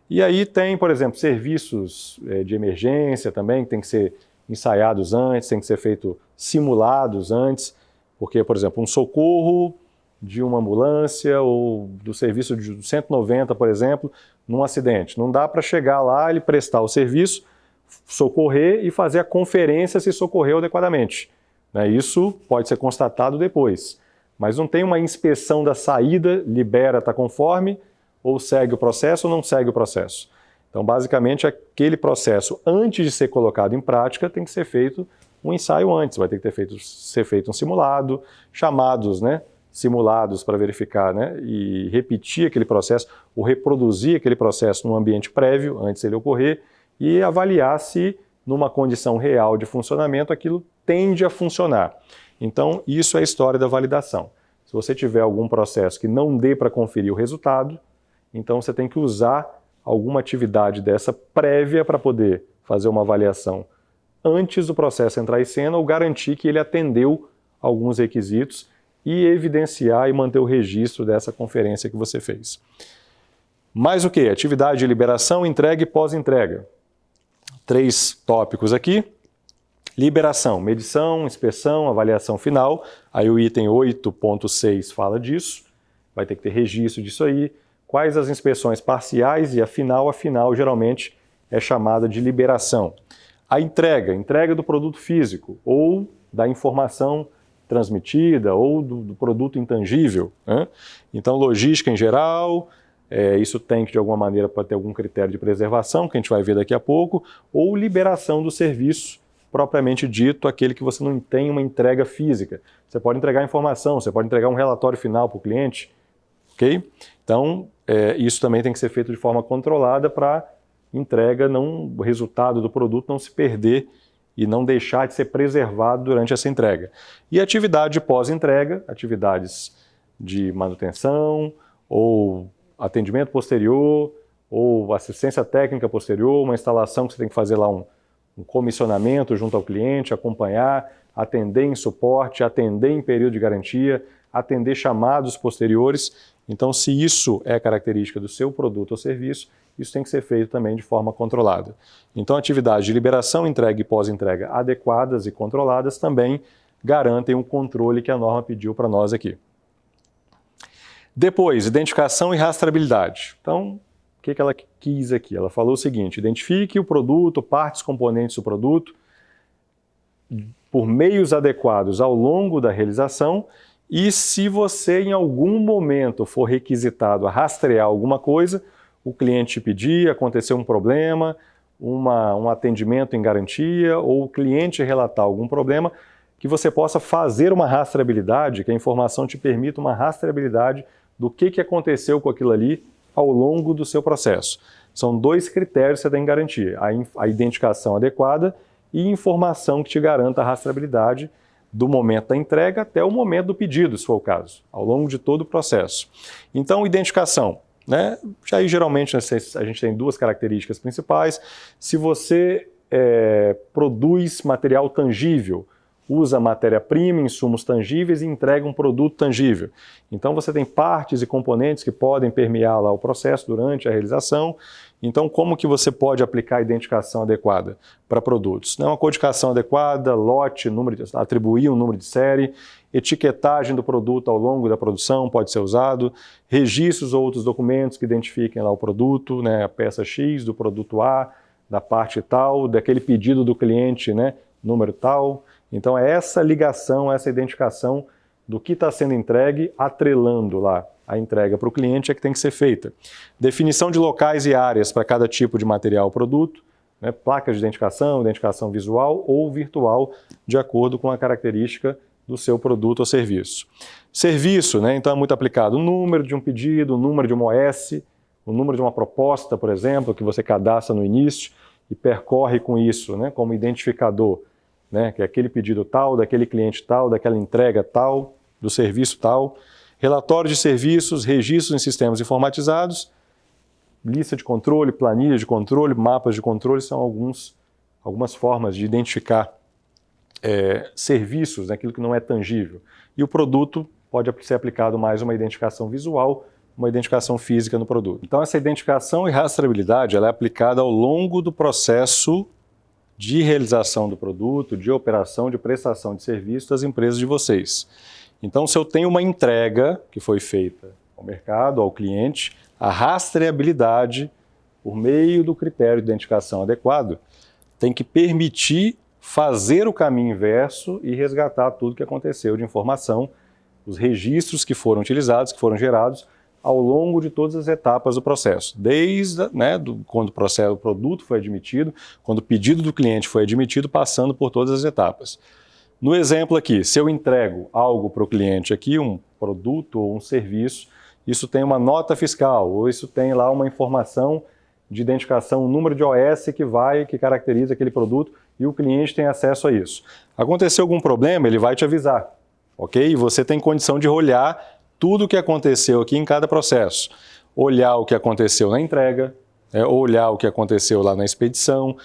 E aí tem, por exemplo, serviços de emergência também, que tem que ser ensaiados antes, tem que ser feito simulados antes, porque, por exemplo, um socorro de uma ambulância ou do serviço de 190, por exemplo, num acidente. Não dá para chegar lá, ele prestar o serviço, socorrer e fazer a conferência se socorreu adequadamente. Isso pode ser constatado depois. Mas não tem uma inspeção da saída, libera, está conforme, ou segue o processo ou não segue o processo. Então, basicamente, aquele processo, antes de ser colocado em prática, tem que ser feito um ensaio antes, vai ter que ser feito um simulado, chamados, né, simulados para verificar, né, e repetir aquele processo, ou reproduzir aquele processo num ambiente prévio, antes dele ocorrer, e avaliar se, numa condição real de funcionamento, aquilo tende a funcionar. Então, isso é a história da validação. Se você tiver algum processo que não dê para conferir o resultado, então você tem que usar alguma atividade dessa prévia para poder fazer uma avaliação antes do processo entrar em cena ou garantir que ele atendeu alguns requisitos e evidenciar e manter o registro dessa conferência que você fez. Mais o que? Atividade de liberação, entrega e pós-entrega. 3 tópicos aqui. Liberação, medição, inspeção, avaliação final. Aí o item 8.6 fala disso. Vai ter que ter registro disso aí. Quais as inspeções parciais e a final geralmente é chamada de liberação. A entrega do produto físico ou da informação transmitida ou do produto intangível, né? Então, logística em geral, isso tem que de alguma maneira pode ter algum critério de preservação, que a gente vai ver daqui a pouco, ou liberação do serviço, propriamente dito, aquele que você não tem uma entrega física. Você pode entregar informação, você pode entregar um relatório final para o cliente, ok? Então, isso também tem que ser feito de forma controlada para entrega, o resultado do produto não se perder e não deixar de ser preservado durante essa entrega. E atividade pós-entrega, atividades de manutenção, ou atendimento posterior, ou assistência técnica posterior, uma instalação que você tem que fazer lá um comissionamento junto ao cliente, acompanhar, atender em suporte, atender em período de garantia, atender chamados posteriores. Então, se isso é característica do seu produto ou serviço, isso tem que ser feito também de forma controlada. Então, atividades de liberação, entrega e pós-entrega adequadas e controladas também garantem um controle que a norma pediu para nós aqui. Depois, identificação e rastreabilidade. Então, o que ela quis aqui? Ela falou o seguinte: identifique o produto, partes, componentes do produto, por meios adequados ao longo da realização, e se você em algum momento for requisitado a rastrear alguma coisa, o cliente te pedir, aconteceu um problema, um atendimento em garantia, ou o cliente relatar algum problema, que você possa fazer uma rastreabilidade, que a informação te permita uma rastreabilidade do que aconteceu com aquilo ali ao longo do seu processo. São 2 critérios que você tem que garantir: a identificação adequada e informação que te garanta a rastreabilidade do momento da entrega até o momento do pedido, se for o caso, ao longo de todo o processo. Então, identificação, né? Aí, geralmente, a gente tem 2 características principais. Se você produz material tangível, usa matéria-prima, insumos tangíveis e entrega um produto tangível. Então, você tem partes e componentes que podem permear lá o processo durante a realização. Então, como que você pode aplicar a identificação adequada para produtos? Uma codificação adequada, lote, atribuir um número de série, etiquetagem do produto ao longo da produção pode ser usado, registros ou outros documentos que identifiquem lá o produto, né, a peça X do produto A, da parte tal, daquele pedido do cliente, né, número tal. Então, é essa ligação, essa identificação do que está sendo entregue, atrelando lá a entrega para o cliente, é que tem que ser feita. Definição de locais e áreas para cada tipo de material ou produto, né, placas de identificação visual ou virtual, de acordo com a característica do seu produto ou serviço. Serviço, né, então é muito aplicado o número de um pedido, o número de uma OS, o número de uma proposta, por exemplo, que você cadastra no início e percorre com isso, né, como identificador, né, que é aquele pedido tal, daquele cliente tal, daquela entrega tal, do serviço tal. Relatório de serviços, registros em sistemas informatizados, lista de controle, planilha de controle, mapas de controle, são algumas formas de identificar serviços, né, aquilo que não é tangível. E o produto pode ser aplicado mais uma identificação visual, uma identificação física no produto. Então, essa identificação e rastreabilidade ela é aplicada ao longo do processo de realização do produto, de operação, de prestação de serviço das empresas de vocês. Então, se eu tenho uma entrega que foi feita ao mercado, ao cliente, a rastreabilidade, por meio do critério de identificação adequado, tem que permitir fazer o caminho inverso e resgatar tudo que aconteceu de informação, os registros que foram utilizados, que foram gerados, ao longo de todas as etapas do processo, desde quando o produto foi admitido, quando o pedido do cliente foi admitido, passando por todas as etapas. No exemplo aqui, se eu entrego algo para o cliente aqui, um produto ou um serviço, isso tem uma nota fiscal, ou isso tem lá uma informação de identificação, um número de OS que caracteriza aquele produto e o cliente tem acesso a isso. Aconteceu algum problema, ele vai te avisar, ok? E você tem condição de olhar tudo o que aconteceu aqui em cada processo. Olhar o que aconteceu na entrega, olhar o que aconteceu lá na expedição,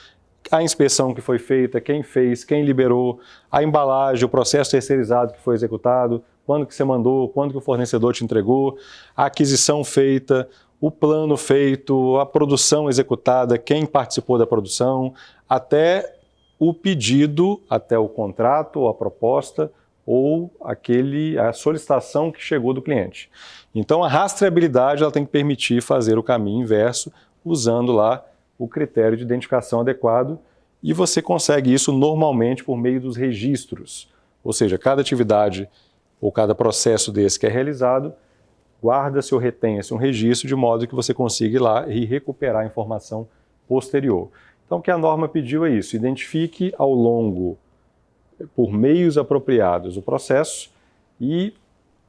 a inspeção que foi feita, quem fez, quem liberou, a embalagem, o processo terceirizado que foi executado, quando que você mandou, quando que o fornecedor te entregou, a aquisição feita, o plano feito, a produção executada, quem participou da produção, até o pedido, até o contrato ou a proposta ou a solicitação que chegou do cliente. Então a rastreabilidade ela tem que permitir fazer o caminho inverso usando lá o critério de identificação adequado e você consegue isso normalmente por meio dos registros, ou seja, cada atividade ou cada processo desse que é realizado, guarda-se ou retenha-se um registro de modo que você consiga ir lá e recuperar a informação posterior. Então o que a norma pediu é isso, identifique ao longo, por meios apropriados, o processo e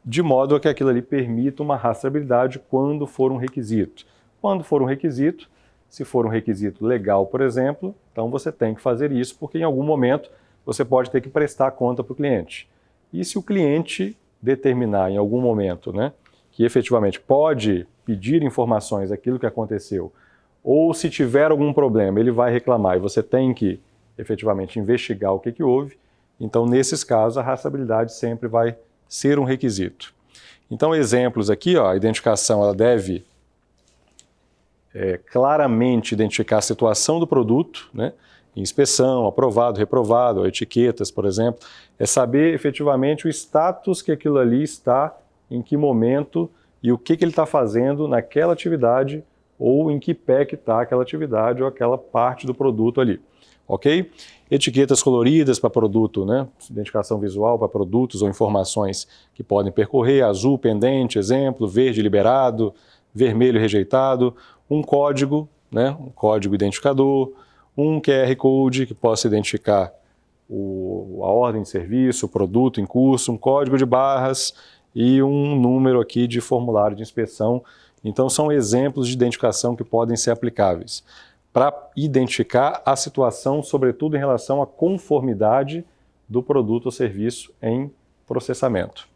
de modo a que aquilo ali permita uma rastreabilidade quando for um requisito. Quando for um requisito, se for um requisito legal, por exemplo, então você tem que fazer isso porque em algum momento você pode ter que prestar conta para o cliente. E se o cliente determinar em algum momento, que efetivamente pode pedir informações daquilo que aconteceu, ou se tiver algum problema, ele vai reclamar e você tem que efetivamente investigar o que houve, então nesses casos a rastreabilidade sempre vai ser um requisito. Então exemplos aqui, a identificação ela deve claramente identificar a situação do produto, inspeção, aprovado, reprovado, etiquetas, por exemplo, é saber efetivamente o status que aquilo ali está, em que momento e o que ele está fazendo naquela atividade ou em que pé que está aquela atividade ou aquela parte do produto ali, ok? Etiquetas coloridas para produto, identificação visual para produtos ou informações que podem percorrer, azul pendente, exemplo, verde liberado, vermelho rejeitado, um código, um código identificador, um QR Code que possa identificar a ordem de serviço, o produto em curso, um código de barras e um número aqui de formulário de inspeção. Então são exemplos de identificação que podem ser aplicáveis para identificar a situação, sobretudo em relação à conformidade do produto ou serviço em processamento.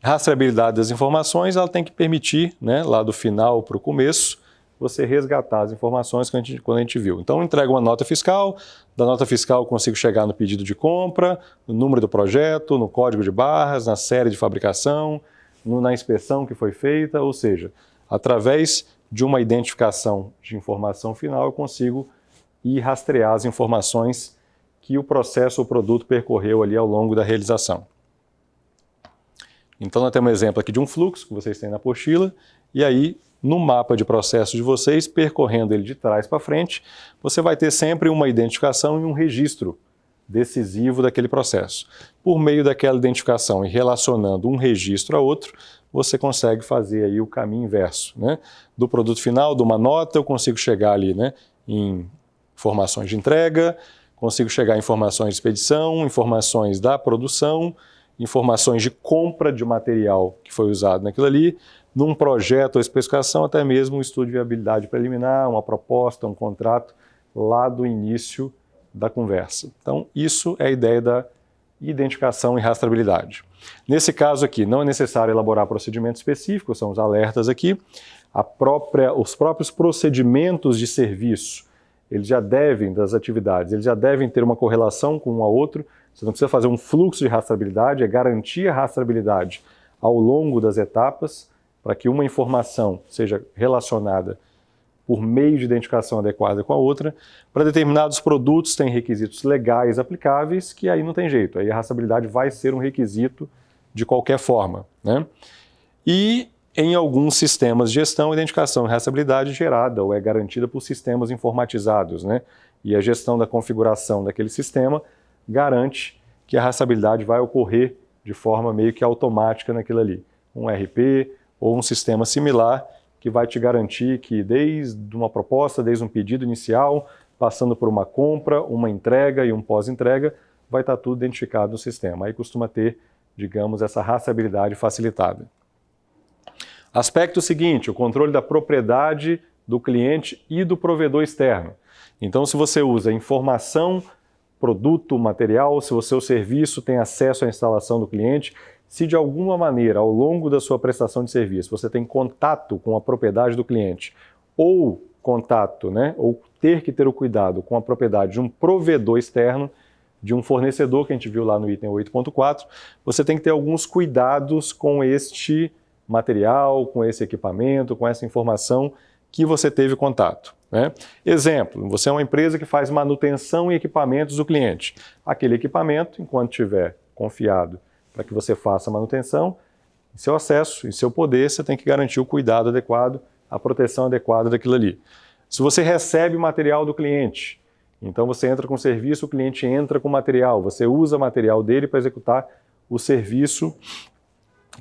Rastreabilidade das informações, ela tem que permitir, lá do final para o começo, você resgatar as informações quando a gente viu. Então, eu entrego uma nota fiscal, da nota fiscal eu consigo chegar no pedido de compra, no número do projeto, no código de barras, na série de fabricação, na inspeção que foi feita, ou seja, através de uma identificação de informação final, eu consigo ir rastrear as informações que o processo ou produto percorreu ali ao longo da realização. Então, nós temos um exemplo aqui de um fluxo que vocês têm na apostila, e aí, no mapa de processo de vocês, percorrendo ele de trás para frente, você vai ter sempre uma identificação e um registro decisivo daquele processo. Por meio daquela identificação e relacionando um registro a outro, você consegue fazer aí o caminho inverso, do produto final, de uma nota, eu consigo chegar ali, em informações de entrega, consigo chegar em informações de expedição, informações da produção, informações de compra de material que foi usado naquilo ali, num projeto ou especificação, até mesmo um estudo de viabilidade preliminar, uma proposta, um contrato, lá do início da conversa. Então, isso é a ideia da identificação e rastreabilidade. Nesse caso aqui, não é necessário elaborar procedimento específico, são os alertas aqui. Os próprios procedimentos de serviço, eles já devem, das atividades, eles já devem ter uma correlação com um ao outro. Você não precisa fazer um fluxo de rastreabilidade, é garantir a rastreabilidade ao longo das etapas, para que uma informação seja relacionada por meio de identificação adequada com a outra. Para determinados produtos tem requisitos legais aplicáveis, que aí não tem jeito, aí a rastreabilidade vai ser um requisito de qualquer forma. E em alguns sistemas de gestão, a identificação e rastreabilidade é gerada ou é garantida por sistemas informatizados, e a gestão da configuração daquele sistema garante que a rastreabilidade vai ocorrer de forma meio que automática naquilo ali. Um ERP, ou um sistema similar que vai te garantir que desde uma proposta, desde um pedido inicial, passando por uma compra, uma entrega e um pós-entrega, vai estar tudo identificado no sistema. Aí costuma ter, digamos, essa rastreabilidade facilitada. Aspecto seguinte, o controle da propriedade do cliente e do provedor externo. Então, se você usa informação, produto, material, se o seu serviço tem acesso à instalação do cliente, se de alguma maneira, ao longo da sua prestação de serviço, você tem contato com a propriedade do cliente, ou contato, ou ter que ter o cuidado com a propriedade de um provedor externo, de um fornecedor, que a gente viu lá no item 8.4, você tem que ter alguns cuidados com este material, com esse equipamento, com essa informação que você teve contato. Exemplo, você é uma empresa que faz manutenção em equipamentos do cliente. Aquele equipamento, enquanto estiver confiado para que você faça a manutenção, em seu acesso, em seu poder, você tem que garantir o cuidado adequado, a proteção adequada daquilo ali. Se você recebe material do cliente, então você entra com o serviço, o cliente entra com o material, você usa o material dele para executar o serviço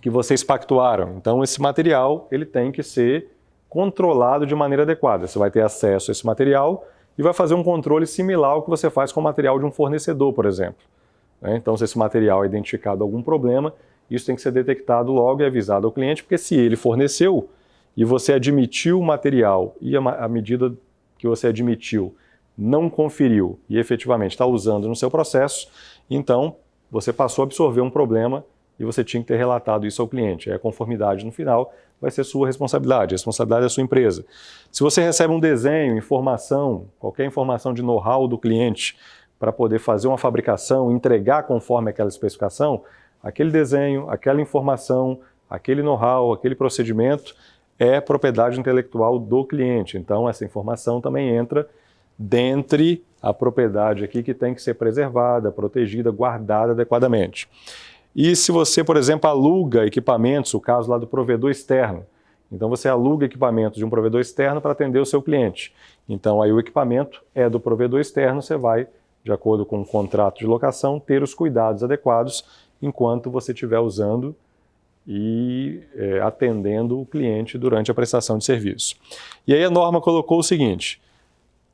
que vocês pactuaram. Então esse material ele tem que ser controlado de maneira adequada. Você vai ter acesso a esse material e vai fazer um controle similar ao que você faz com o material de um fornecedor, por exemplo. Então, se esse material é identificado algum problema, isso tem que ser detectado logo e avisado ao cliente, porque se ele forneceu e você admitiu o material e a medida que você admitiu não conferiu e efetivamente está usando no seu processo, então você passou a absorver um problema e você tinha que ter relatado isso ao cliente. A conformidade no final vai ser sua responsabilidade, a responsabilidade da sua empresa. Se você recebe um desenho, informação, qualquer informação de know-how do cliente para poder fazer uma fabricação, entregar conforme aquela especificação, aquele desenho, aquela informação, aquele know-how, aquele procedimento é propriedade intelectual do cliente. Então essa informação também entra dentre a propriedade aqui que tem que ser preservada, protegida, guardada adequadamente. E se você, por exemplo, aluga equipamentos, o caso lá do provedor externo, então você aluga equipamentos de um provedor externo para atender o seu cliente. Então aí o equipamento é do provedor externo, você vai, de acordo com o contrato de locação, ter os cuidados adequados enquanto você estiver usando e atendendo o cliente durante a prestação de serviço. E aí a norma colocou o seguinte: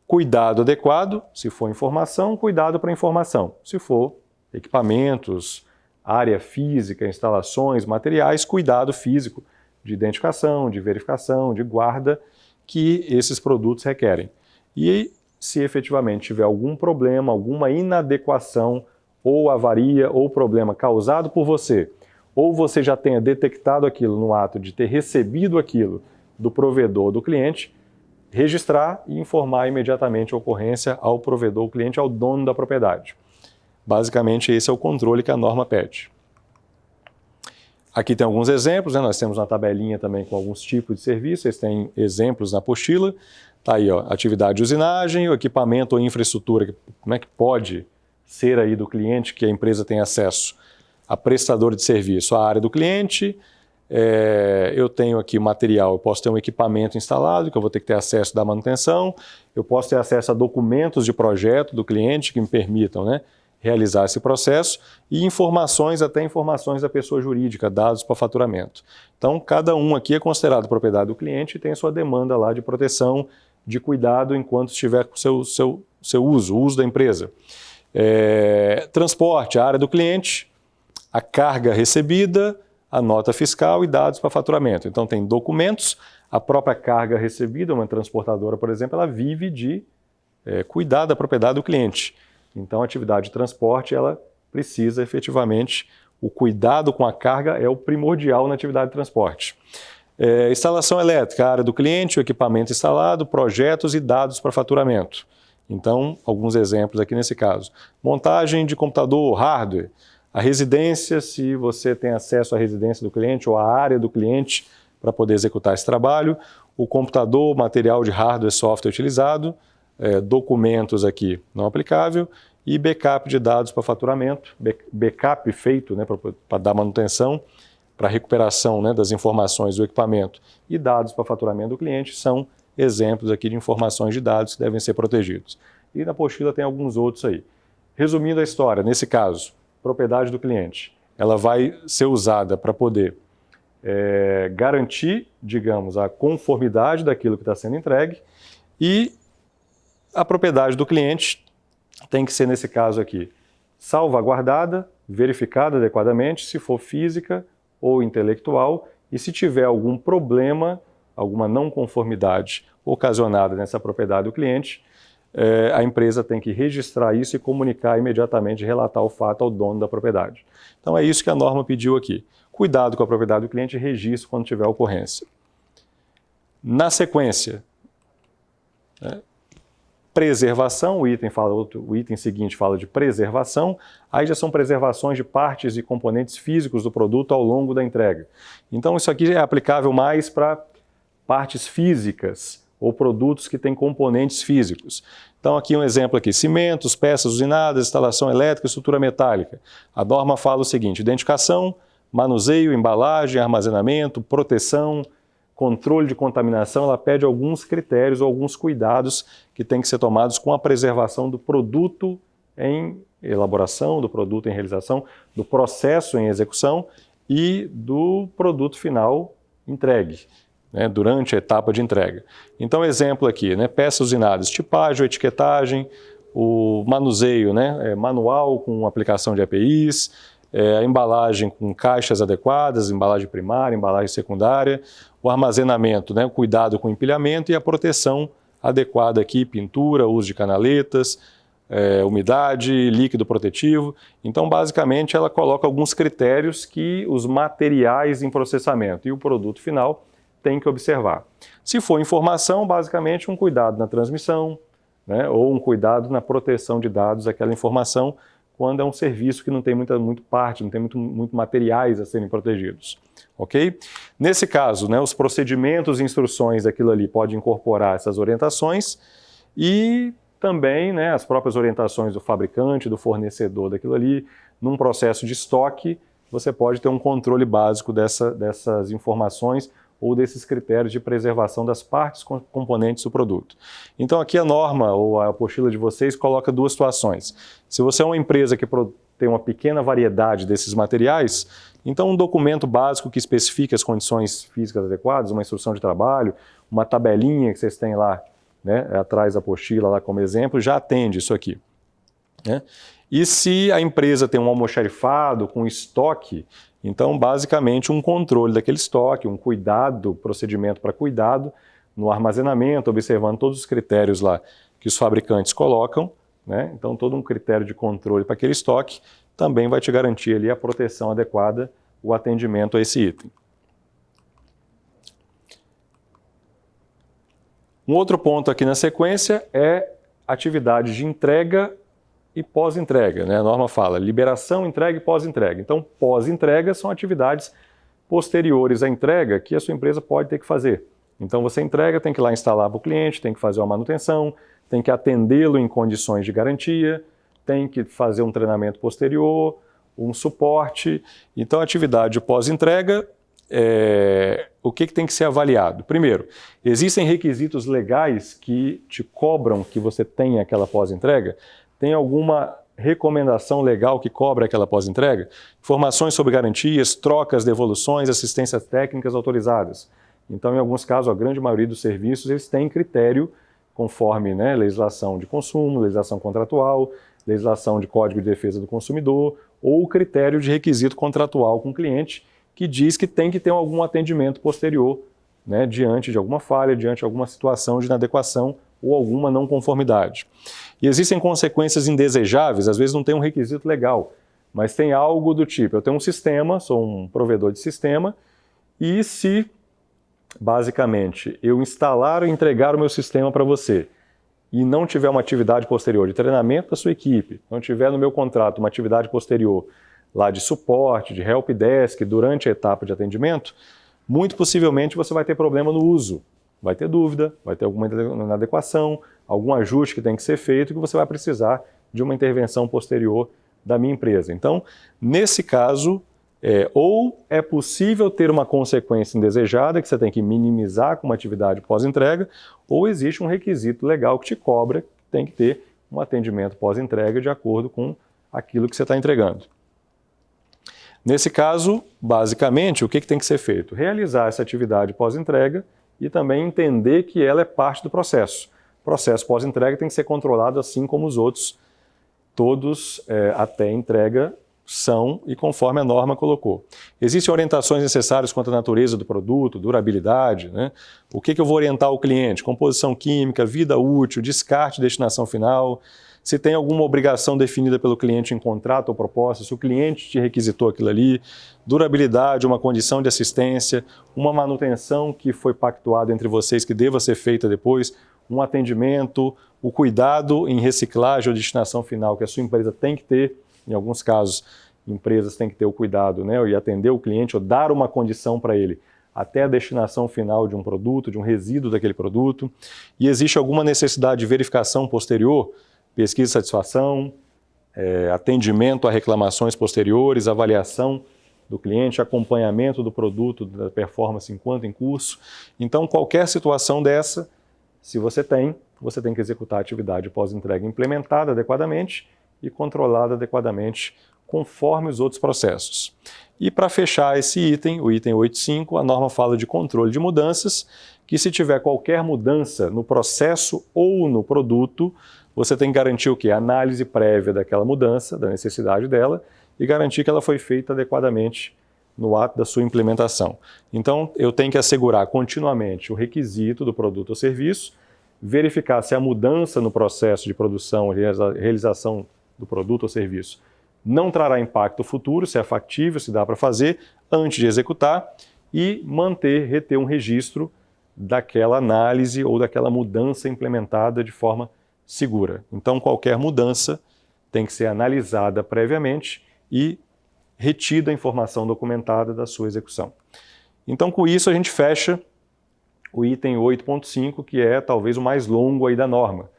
cuidado adequado, se for informação, cuidado para informação. Se for equipamentos, área física, instalações, materiais, cuidado físico de identificação, de verificação, de guarda que esses produtos requerem. E se efetivamente tiver algum problema, alguma inadequação, ou avaria, ou problema causado por você, ou você já tenha detectado aquilo no ato de ter recebido aquilo do provedor ou do cliente, registrar e informar imediatamente a ocorrência ao provedor, ao cliente, ao dono da propriedade. Basicamente, esse é o controle que a norma pede. Aqui tem alguns exemplos, nós temos uma tabelinha também com alguns tipos de serviços, vocês têm exemplos na apostila. Está aí, atividade de usinagem, o equipamento ou infraestrutura, como é que pode ser aí do cliente que a empresa tem acesso a prestador de serviço, a área do cliente. Eu tenho aqui o material, eu posso ter um equipamento instalado, que eu vou ter que ter acesso da manutenção, eu posso ter acesso a documentos de projeto do cliente que me permitam realizar esse processo e informações, até informações da pessoa jurídica, dados para faturamento. Então, cada um aqui é considerado propriedade do cliente e tem a sua demanda lá de proteção, de cuidado enquanto estiver com o seu uso, o uso da empresa. Transporte, a área do cliente, a carga recebida, a nota fiscal e dados para faturamento. Então tem documentos, a própria carga recebida, uma transportadora, por exemplo, ela vive de cuidar da propriedade do cliente. Então a atividade de transporte, ela precisa efetivamente, o cuidado com a carga é o primordial na atividade de transporte. Instalação elétrica, a área do cliente, o equipamento instalado, projetos e dados para faturamento. Então, alguns exemplos aqui nesse caso. Montagem de computador, hardware. A residência, se você tem acesso à residência do cliente ou à área do cliente para poder executar esse trabalho. O computador, material de hardware e software utilizado. Documentos aqui não aplicável. E backup de dados para faturamento. Backup feito para dar manutenção, para recuperação das informações do equipamento e dados para faturamento do cliente são exemplos aqui de informações de dados que devem ser protegidos. E na apostila tem alguns outros aí. Resumindo a história, nesse caso, propriedade do cliente, ela vai ser usada para poder garantir, digamos, a conformidade daquilo que está sendo entregue, e a propriedade do cliente tem que ser, nesse caso aqui, salvaguardada, verificada adequadamente, se for física ou intelectual, e se tiver algum problema, alguma não conformidade ocasionada nessa propriedade do cliente, a empresa tem que registrar isso e comunicar imediatamente, relatar o fato ao dono da propriedade. Então é isso que a norma pediu aqui. Cuidado com a propriedade do cliente e registro quando tiver ocorrência. Na sequência, preservação, o item seguinte fala de preservação, aí já são preservações de partes e componentes físicos do produto ao longo da entrega. Então isso aqui é aplicável mais para partes físicas ou produtos que têm componentes físicos. Então aqui um exemplo aqui, cimentos, peças usinadas, instalação elétrica, estrutura metálica. A norma fala o seguinte: identificação, manuseio, embalagem, armazenamento, proteção, controle de contaminação. Ela pede alguns critérios ou alguns cuidados que têm que ser tomados com a preservação do produto em elaboração, do produto em realização, do processo em execução e do produto final entregue, durante a etapa de entrega. Então, exemplo aqui, peças usinadas, tipagem ou etiquetagem, o manuseio, manual com aplicação de EPIs, a embalagem com caixas adequadas, embalagem primária, embalagem secundária, o armazenamento, o cuidado com o empilhamento e a proteção adequada aqui, pintura, uso de canaletas, umidade, líquido protetivo. Então, basicamente, ela coloca alguns critérios que os materiais em processamento e o produto final tem que observar. Se for informação, basicamente um cuidado na transmissão, ou um cuidado na proteção de dados daquela informação, quando é um serviço que não tem muito parte, não tem muito materiais a serem protegidos. Ok? Nesse caso, os procedimentos e instruções daquilo ali podem incorporar essas orientações e também as próprias orientações do fabricante, do fornecedor daquilo ali. Num processo de estoque, você pode ter um controle básico dessas informações ou desses critérios de preservação das partes componentes do produto. Então aqui a norma ou a apostila de vocês coloca duas situações. Se você é uma empresa que tem uma pequena variedade desses materiais, então um documento básico que especifique as condições físicas adequadas, uma instrução de trabalho, uma tabelinha que vocês têm lá, atrás da apostila lá como exemplo, já atende isso aqui. E se a empresa tem um almoxarifado com estoque, então basicamente um controle daquele estoque, um cuidado, procedimento para cuidado no armazenamento, observando todos os critérios lá que os fabricantes colocam, então todo um critério de controle para aquele estoque também vai te garantir ali a proteção adequada, o atendimento a esse item. Um outro ponto aqui na sequência é atividade de entrega e pós-entrega. A norma fala liberação, entrega e pós-entrega. Então, pós-entrega são atividades posteriores à entrega que a sua empresa pode ter que fazer. Então, você entrega, tem que ir lá instalar para o cliente, tem que fazer uma manutenção, tem que atendê-lo em condições de garantia, tem que fazer um treinamento posterior, um suporte. Então, a atividade pós-entrega, o que tem que ser avaliado? Primeiro, existem requisitos legais que te cobram que você tenha aquela pós-entrega? Tem alguma recomendação legal que cobra aquela pós-entrega? Informações sobre garantias, trocas, devoluções, assistências técnicas autorizadas. Então, em alguns casos, a grande maioria dos serviços, eles têm critério conforme legislação de consumo, legislação contratual, legislação de Código de Defesa do Consumidor ou critério de requisito contratual com o cliente que diz que tem que ter algum atendimento posterior diante de alguma falha, diante de alguma situação de inadequação ou alguma não conformidade. E existem consequências indesejáveis, às vezes não tem um requisito legal, mas tem algo do tipo, eu tenho um sistema, sou um provedor de sistema, e se, basicamente, eu instalar ou entregar o meu sistema para você e não tiver uma atividade posterior de treinamento da sua equipe, não tiver no meu contrato uma atividade posterior lá de suporte, de helpdesk, durante a etapa de atendimento, muito possivelmente você vai ter problema no uso. Vai ter dúvida, vai ter alguma inadequação, algum ajuste que tem que ser feito que você vai precisar de uma intervenção posterior da minha empresa. Então, nesse caso, ou é possível ter uma consequência indesejada que você tem que minimizar com uma atividade pós-entrega, ou existe um requisito legal que te cobra, que tem que ter um atendimento pós-entrega de acordo com aquilo que você está entregando. Nesse caso, basicamente, o que tem que ser feito? Realizar essa atividade pós-entrega e também entender que ela é parte do processo. O processo pós-entrega tem que ser controlado assim como os outros, todos até entrega são e conforme a norma colocou. Existem orientações necessárias quanto à natureza do produto, durabilidade, né? O que eu vou orientar o cliente? Composição química, vida útil, descarte, destinação final. Se tem alguma obrigação definida pelo cliente em contrato ou proposta, se o cliente te requisitou aquilo ali, durabilidade, uma condição de assistência, uma manutenção que foi pactuada entre vocês que deva ser feita depois, um atendimento, o cuidado em reciclagem ou destinação final que a sua empresa tem que ter. Em alguns casos, empresas têm que ter o cuidado, né, e atender o cliente ou dar uma condição para ele até a destinação final de um produto, de um resíduo daquele produto. E existe alguma necessidade de verificação posterior, pesquisa de satisfação, atendimento a reclamações posteriores, avaliação do cliente, acompanhamento do produto, da performance enquanto em curso. Então, qualquer situação dessa, se você tem que executar a atividade pós-entrega implementada adequadamente e controlada adequadamente conforme os outros processos. E para fechar esse item, o item 8.5, a norma fala de controle de mudanças, que se tiver qualquer mudança no processo ou no produto, você tem que garantir o quê? A análise prévia daquela mudança, da necessidade dela, e garantir que ela foi feita adequadamente no ato da sua implementação. Então, eu tenho que assegurar continuamente o requisito do produto ou serviço, verificar se a mudança no processo de produção e realização do produto ou serviço não trará impacto futuro, se é factível, se dá para fazer, antes de executar, e reter um registro daquela análise ou daquela mudança implementada de forma segura. Então, qualquer mudança tem que ser analisada previamente e retida a informação documentada da sua execução. Então, com isso, a gente fecha o item 8.5, que é talvez o mais longo aí da norma,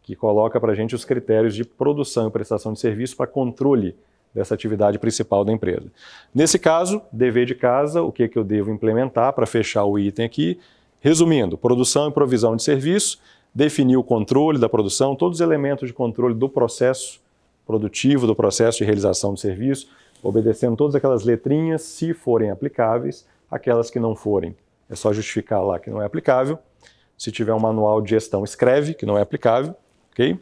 que coloca para a gente os critérios de produção e prestação de serviço para controle dessa atividade principal da empresa. Nesse caso, dever de casa, o que eu devo implementar para fechar o item aqui? Resumindo, produção e provisão de serviço, definir o controle da produção, todos os elementos de controle do processo produtivo, do processo de realização do serviço, obedecendo todas aquelas letrinhas, se forem aplicáveis, aquelas que não forem, é só justificar lá que não é aplicável. Se tiver um manual de gestão, escreve que não é aplicável. Okay?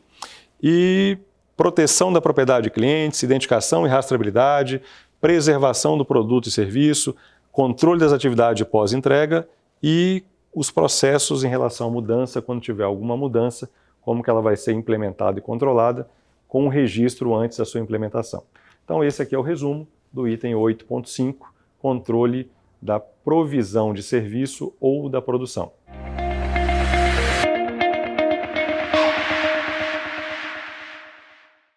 E proteção da propriedade de clientes, identificação e rastreabilidade, preservação do produto e serviço, controle das atividades de pós-entrega e os processos em relação à mudança, quando tiver alguma mudança, como que ela vai ser implementada e controlada, com um registro antes da sua implementação. Então esse aqui é o resumo do item 8.5, controle da provisão de serviço ou da produção.